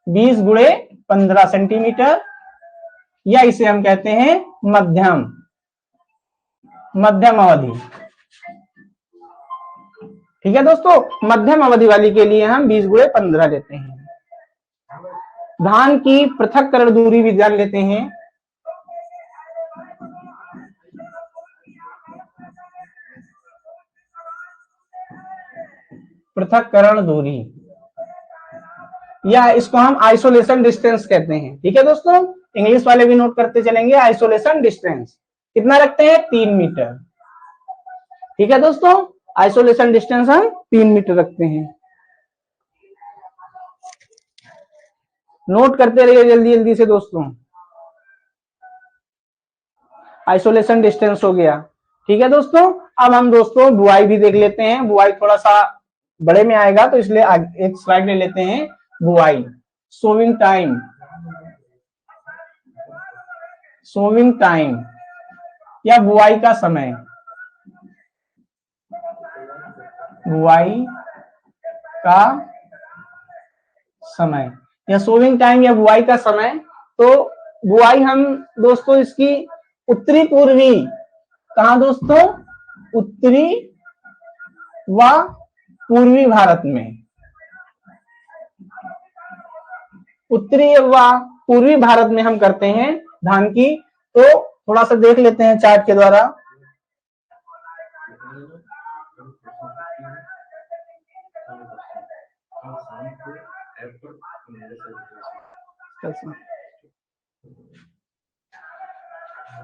20 गुणे 15 सेंटीमीटर, या इसे हम कहते हैं मध्यम, मध्यम अवधि। ठीक है दोस्तों, मध्यम अवधि वाली के लिए हम 20 गुणे 15 लेते हैं। धान की पृथक्करण दूरी भी जान लेते हैं। पृथक्करण दूरी, या इसको हम आइसोलेशन डिस्टेंस कहते हैं। ठीक है दोस्तों, इंग्लिश वाले भी नोट करते चलेंगे। आइसोलेशन डिस्टेंस कितना रखते हैं? 3 मीटर। ठीक है दोस्तों, आइसोलेशन डिस्टेंस हम 3 मीटर रखते हैं। नोट करते रहिए जल्दी जल्दी से दोस्तों। आइसोलेशन डिस्टेंस हो गया। ठीक है दोस्तों, अब हम दोस्तों बुआई भी देख लेते हैं। बुआई थोड़ा सा बड़े में आएगा तो इसलिए एक स्लाइड ले लेते हैं। बुआई, सोविंग टाइम, सोविंग टाइम या बुआई का समय, बुआई का समय या सोविंग टाइम या बुआई का समय। तो बुआई हम दोस्तों इसकी उत्तरी पूर्वी, कहा दोस्तों? उत्तरी व पूर्वी भारत में, उत्तरी व पूर्वी भारत में हम करते हैं धान की। तो थोड़ा सा देख लेते हैं चार्ट के द्वारा।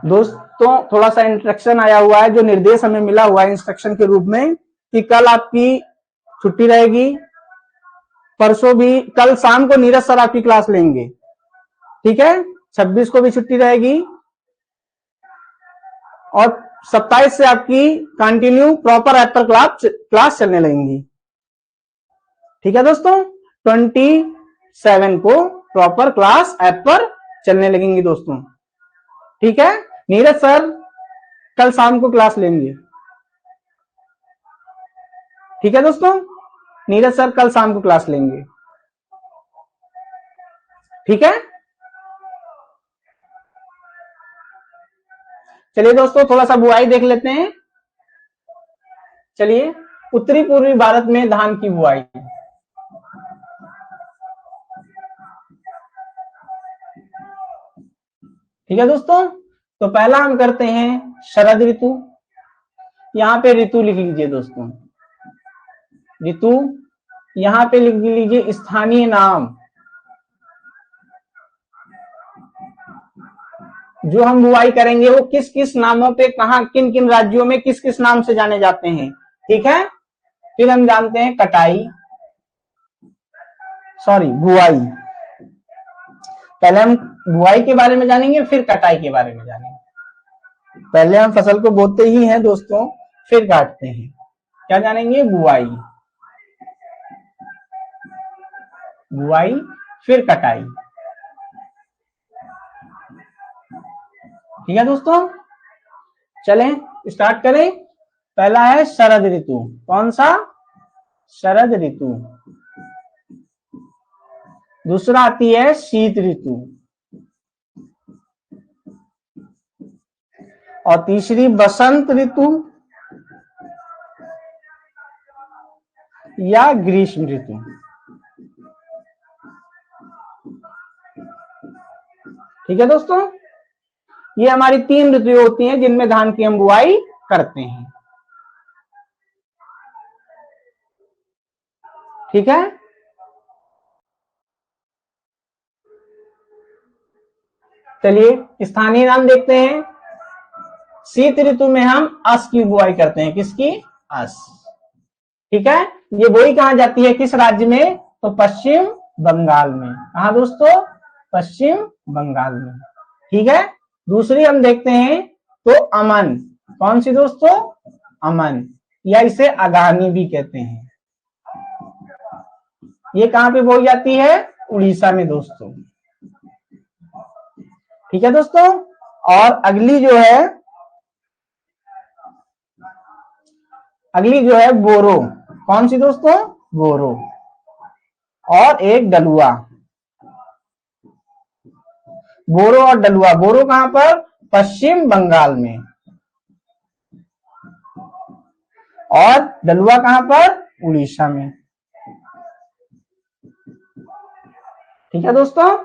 दोस्तों थोड़ा सा इंस्ट्रक्शन आया हुआ है, जो निर्देश हमें मिला हुआ है इंस्ट्रक्शन के रूप में, कि कल आपकी छुट्टी रहेगी, परसों भी, कल शाम को नीरज सर आपकी क्लास लेंगे। ठीक है, 26 को भी छुट्टी रहेगी, और 27 से आपकी कंटिन्यू प्रॉपर ऐप पर क्लास चलने लगेंगी। ठीक है दोस्तों, 27 को प्रॉपर क्लास ऐप पर चलने लगेंगी दोस्तों। ठीक है, नीरज सर कल शाम को क्लास लेंगे। ठीक है दोस्तों, नीरज सर कल शाम को क्लास लेंगे। ठीक है, चलिए दोस्तों थोड़ा सा बुआई देख लेते हैं। चलिए, उत्तरी पूर्वी भारत में धान की बुआई। ठीक है दोस्तों, तो पहला हम करते हैं शरद ऋतु। यहां पे ऋतु लिख लीजिए दोस्तों, ऋतु। यहां पे लिख लीजिए स्थानीय नाम, जो हम बुआई करेंगे वो किस किस नामों पे, कहां, किन किन राज्यों में किस किस नाम से जाने जाते हैं। ठीक है, फिर हम जानते हैं कटाई, सॉरी बुआई। पहले हम बुआई के बारे में जानेंगे, फिर कटाई के बारे में जानेंगे। पहले हम फसल को बोते ही हैं दोस्तों, फिर काटते हैं। क्या जानेंगे? बुआई, बुआई फिर कटाई। ठीक है दोस्तों, चलें स्टार्ट करें। पहला है शरद ऋतु। कौन सा? शरद ऋतु। दूसरा आती है शीत ऋतु, और तीसरी बसंत ऋतु या ग्रीष्म ऋतु। ठीक है दोस्तों, ये हमारी 3 ऋतुएं होती हैं जिनमें धान की हम बुआई करते हैं। ठीक है, चलिए स्थानीय नाम देखते हैं। शीत ऋतु में हम अस की बुआई करते हैं। किसकी? अस। ठीक है, ये बोई कहां जाती है, किस राज्य में? तो पश्चिम बंगाल में। कहा दोस्तों? पश्चिम बंगाल में। ठीक है, दूसरी हम देखते हैं तो अमन। कौन सी दोस्तों? अमन, या इसे अगानी भी कहते हैं। ये कहां पे बोई जाती है? उड़ीसा में दोस्तों। ठीक है दोस्तों, और अगली जो है बोरो। कौन सी दोस्तों? बोरो। और एक डलुआ। बोरो और डलुआ। बोरो कहां पर? पश्चिम बंगाल में। और डलुआ कहां पर? उड़ीसा में। ठीक है दोस्तों,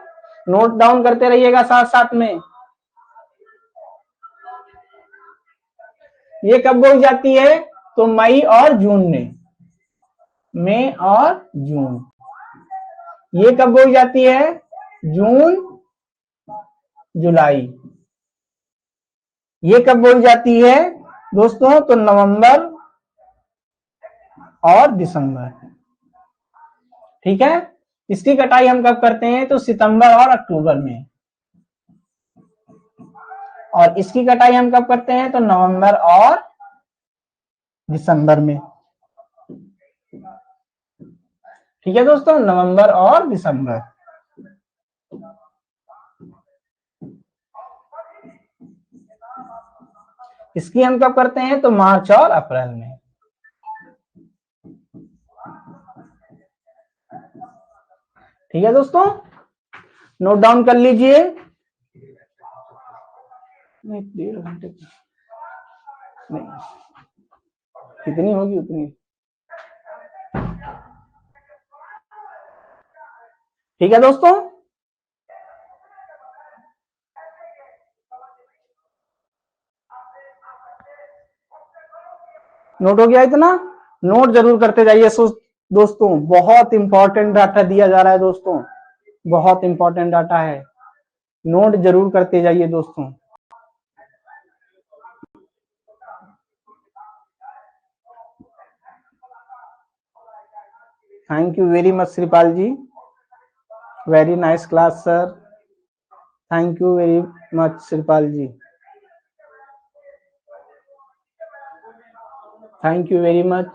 नोट डाउन करते रहिएगा साथ साथ में। ये कब बोई जाती है? तो मई और जून में। मई और जून। ये कब बोई जाती है? जून जुलाई। ये कब बोई जाती है दोस्तों? तो नवंबर और दिसंबर। ठीक है, इसकी कटाई हम कब करते हैं? तो सितंबर और अक्टूबर में। और इसकी कटाई हम कब करते हैं? तो नवंबर और दिसंबर में। ठीक है दोस्तों, नवंबर और दिसंबर। इसकी हम कब करते हैं? तो मार्च और अप्रैल में। ठीक है दोस्तों, नोट डाउन कर लीजिए। नहीं, 1.5 घंटे नहीं, कितनी होगी उतनी। ठीक है दोस्तों, नोट हो गया इतना? नोट जरूर करते जाइए दोस्तों, बहुत इंपॉर्टेंट डाटा दिया जा रहा है दोस्तों, बहुत इंपॉर्टेंट डाटा है। नोट जरूर करते जाइए दोस्तों। Thank you very much Shripal ji, very nice class sir. Thank you very much Shripal ji, thank you very much.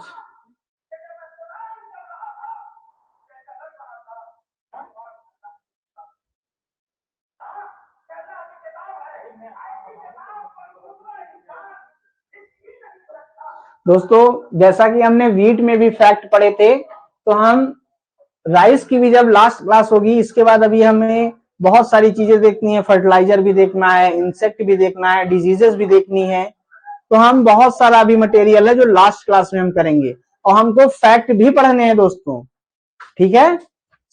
दोस्तों जैसा कि हमने वीट में भी फैक्ट पढ़े थे, तो हम राइस की भी जब लास्ट क्लास होगी, इसके बाद अभी हमें बहुत सारी चीजें देखनी है। फर्टिलाइजर भी देखना है, इंसेक्ट भी देखना है, डिजीजेस भी देखनी है। तो हम बहुत सारा अभी मटेरियल है जो लास्ट क्लास में हम करेंगे, और हमको फैक्ट भी पढ़ने हैं दोस्तों। ठीक है,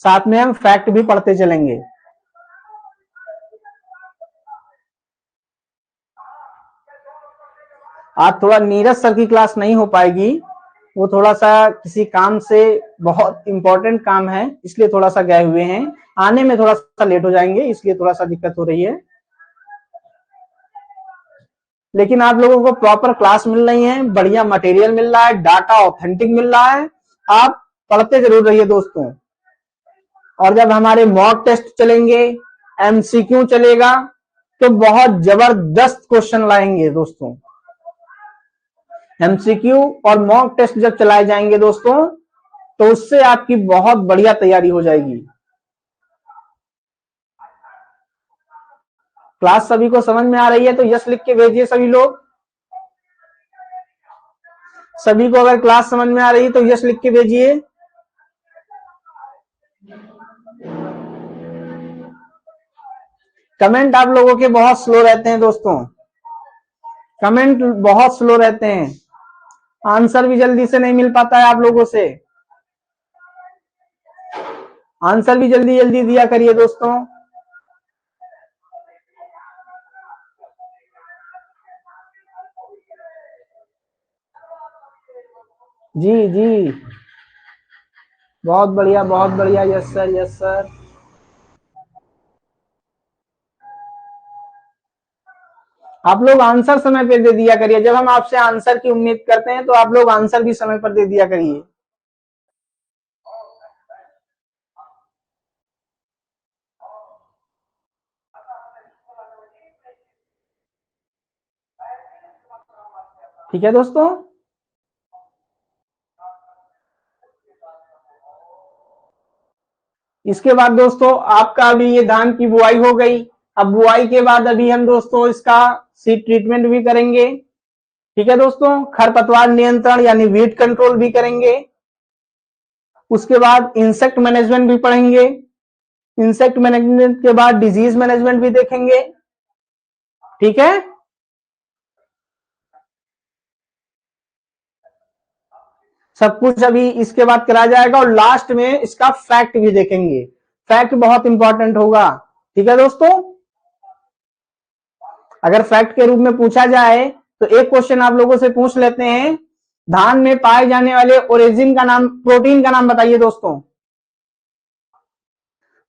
साथ में हम फैक्ट भी पढ़ते चलेंगे। आज थोड़ा नीरज सर की क्लास नहीं हो पाएगी, वो थोड़ा सा किसी काम से, बहुत इंपॉर्टेंट काम है, इसलिए थोड़ा सा गए हुए हैं। आने में थोड़ा सा लेट हो जाएंगे, इसलिए थोड़ा सा दिक्कत हो रही है। लेकिन आप लोगों को प्रॉपर क्लास मिल रही है, बढ़िया मटेरियल मिल रहा है, डाटा ऑथेंटिक मिल रहा है। आप पढ़ते जरूर रहिए दोस्तों। और जब हमारे मॉक टेस्ट चलेंगे, एमसीक्यू चलेगा, तो बहुत जबरदस्त क्वेश्चन लाएंगे दोस्तों। एमसीक्यू और मॉक टेस्ट जब चलाए जाएंगे दोस्तों, तो उससे आपकी बहुत बढ़िया तैयारी हो जाएगी। क्लास सभी को समझ में आ रही है तो यस लिख के भेजिए सभी लोग। सभी को अगर क्लास समझ में आ रही है तो यस लिख के भेजिए। कमेंट आप लोगों के बहुत स्लो रहते हैं दोस्तों, कमेंट बहुत स्लो रहते हैं, आंसर भी जल्दी से नहीं मिल पाता है आप लोगों से। आंसर भी जल्दी जल्दी दिया करिए दोस्तों। जी जी, बहुत बढ़िया बहुत बढ़िया, यस सर यस सर। आप लोग आंसर समय पे दे दिया करिए। जब हम आपसे आंसर की उम्मीद करते हैं तो आप लोग आंसर भी समय पर दे दिया करिए। ठीक है दोस्तों, इसके बाद दोस्तों आपका अभी ये धान की बुआई हो गई। अब बुआई के बाद अभी हम दोस्तों इसका सीड ट्रीटमेंट भी करेंगे। ठीक है दोस्तों, खरपतवार नियंत्रण यानी वीड कंट्रोल भी करेंगे। उसके बाद इंसेक्ट मैनेजमेंट भी पढ़ेंगे। इंसेक्ट मैनेजमेंट के बाद डिजीज मैनेजमेंट भी देखेंगे। ठीक है, सब कुछ अभी इसके बाद कराया जाएगा और लास्ट में इसका फैक्ट भी देखेंगे। फैक्ट बहुत इंपॉर्टेंट होगा। ठीक है दोस्तों, अगर फैक्ट के रूप में पूछा जाए तो एक क्वेश्चन आप लोगों से पूछ लेते हैं, धान में पाए जाने वाले ओरिजिन का नाम, प्रोटीन का नाम बताइए दोस्तों।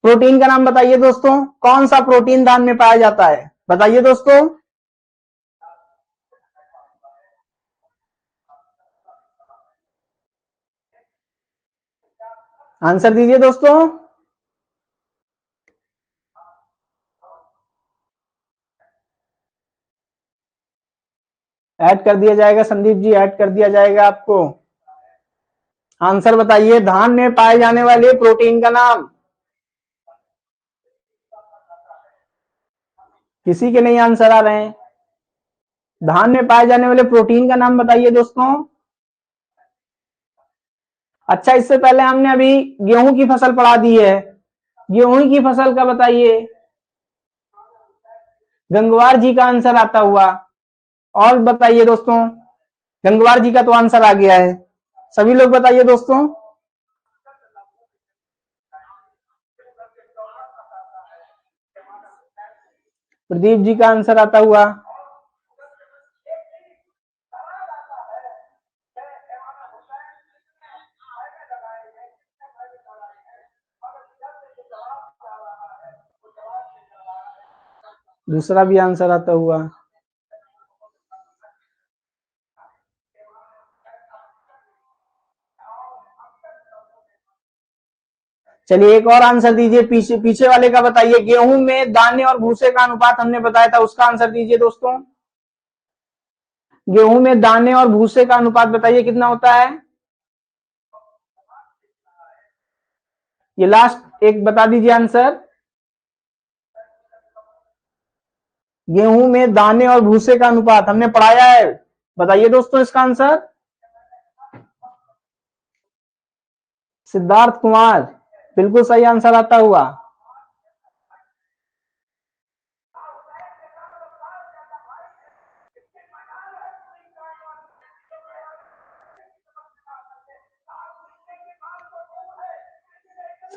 प्रोटीन का नाम बताइए दोस्तों, कौन सा प्रोटीन धान में पाया जाता है, बताइए दोस्तों। आंसर दीजिए दोस्तों। ऐड कर दिया जाएगा संदीप जी, ऐड कर दिया जाएगा आपको। आंसर बताइए, धान में पाए जाने वाले प्रोटीन का नाम। किसी के नहीं आंसर आ रहे हैं। धान में पाए जाने वाले प्रोटीन का नाम बताइए दोस्तों। अच्छा, इससे पहले हमने अभी गेहूं की फसल पढ़ा दी है। गेहूं की फसल का बताइए। गंगवार जी का आंसर आता हुआ। और बताइए दोस्तों, गंगवार जी का तो आंसर आ गया है। सभी लोग बताइए दोस्तों। प्रदीप जी का आंसर आता हुआ। दूसरा भी आंसर आता हुआ। चलिए एक और आंसर दीजिए, पीछे पीछे वाले का बताइए। गेहूं में दाने और भूसे का अनुपात हमने बताया था, उसका आंसर दीजिए दोस्तों। गेहूं में दाने और भूसे का अनुपात बताइए कितना होता है। ये लास्ट एक बता दीजिए आंसर। गेहूं में दाने और भूसे का अनुपात हमने पढ़ाया है, बताइए दोस्तों इसका आंसर। सिद्धार्थ कुमार, बिल्कुल सही आंसर आता हुआ।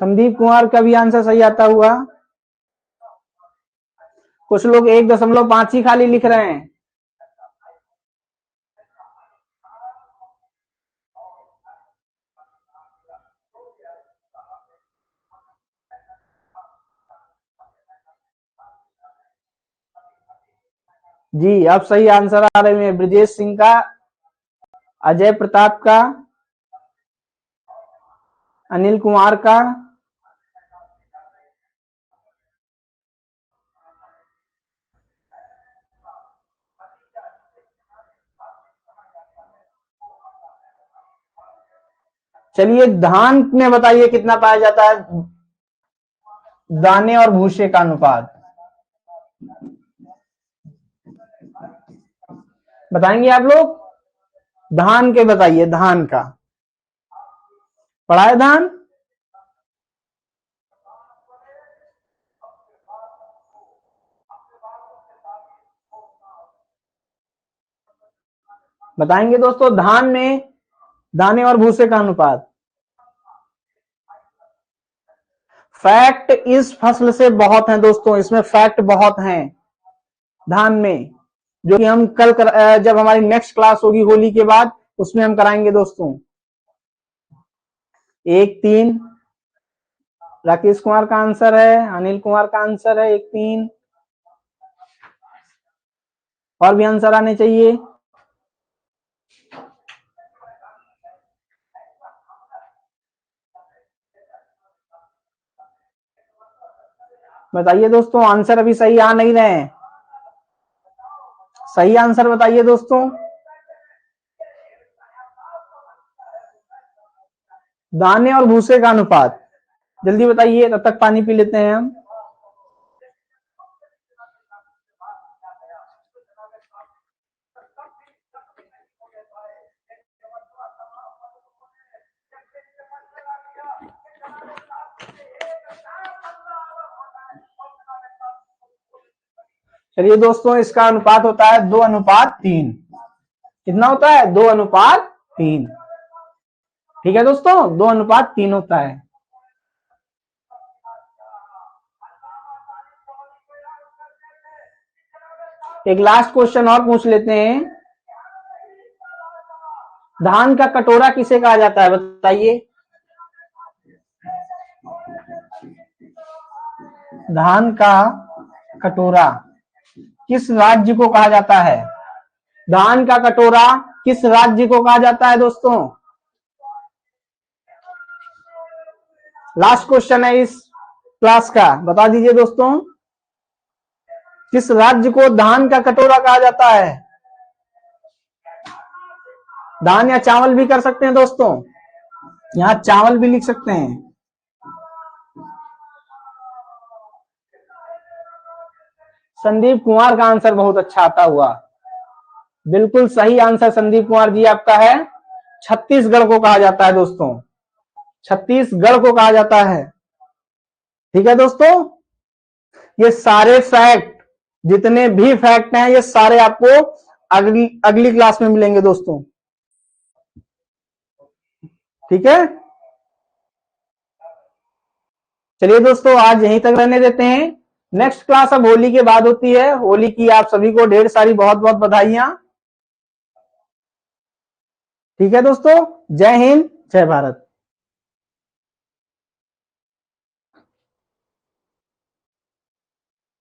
संदीप कुमार का भी आंसर सही आता हुआ। कुछ लोग 1.5 ही खाली लिख रहे हैं। जी, अब सही आंसर आ रहे हैं। ब्रजेश सिंह का, अजय प्रताप का, अनिल कुमार का। चलिए धान में बताइए कितना पाया जाता है दाने और भूसे का अनुपात, बताएंगे आप लोग। धान के बताइए, धान का पढ़ा है धान। बताएंगे दोस्तों, धान में दाने और भूसे का अनुपात। फैक्ट इस फसल से बहुत हैं दोस्तों, इसमें फैक्ट बहुत हैं धान में, जो कि हम कल जब हमारी नेक्स्ट क्लास होगी होली के बाद, उसमें हम कराएंगे दोस्तों। 1-3 राकेश कुमार का आंसर है, अनिल कुमार का आंसर है 1-3। और भी आंसर आने चाहिए। बताइए दोस्तों, आंसर अभी सही आ नहीं रहे हैं। सही आंसर बताइए दोस्तों। दाने और भूसे का अनुपात, जल्दी बताइए, तब तक पानी पी लेते हैं हम। चलिए दोस्तों, इसका अनुपात होता है 2:3। कितना होता है? 2:3। ठीक है दोस्तों, 2:3 होता है। एक लास्ट क्वेश्चन और पूछ लेते हैं। धान का कटोरा किसे कहा जाता है? बताइए। धान का कटोरा किस राज्य को कहा जाता है? धान का कटोरा किस राज्य को कहा जाता है दोस्तों? लास्ट क्वेश्चन है इस क्लास का, बता दीजिए दोस्तों, किस राज्य को धान का कटोरा कहा जाता है? धान या चावल भी कर सकते हैं दोस्तों, यहां चावल भी लिख सकते हैं। संदीप कुमार का आंसर बहुत अच्छा आता हुआ। बिल्कुल सही आंसर संदीप कुमार जी आपका है। छत्तीसगढ़ को कहा जाता है दोस्तों, छत्तीसगढ़ को कहा जाता है। ठीक है दोस्तों, ये सारे फैक्ट, जितने भी फैक्ट हैं, ये सारे आपको अगली क्लास में मिलेंगे दोस्तों। ठीक है, चलिए दोस्तों, आज यहीं तक रहने देते हैं। नेक्स्ट क्लास अब होली के बाद होती है। होली की आप सभी को ढेर सारी बहुत बहुत बधाइयां। ठीक है दोस्तों, जय हिंद, जय भारत।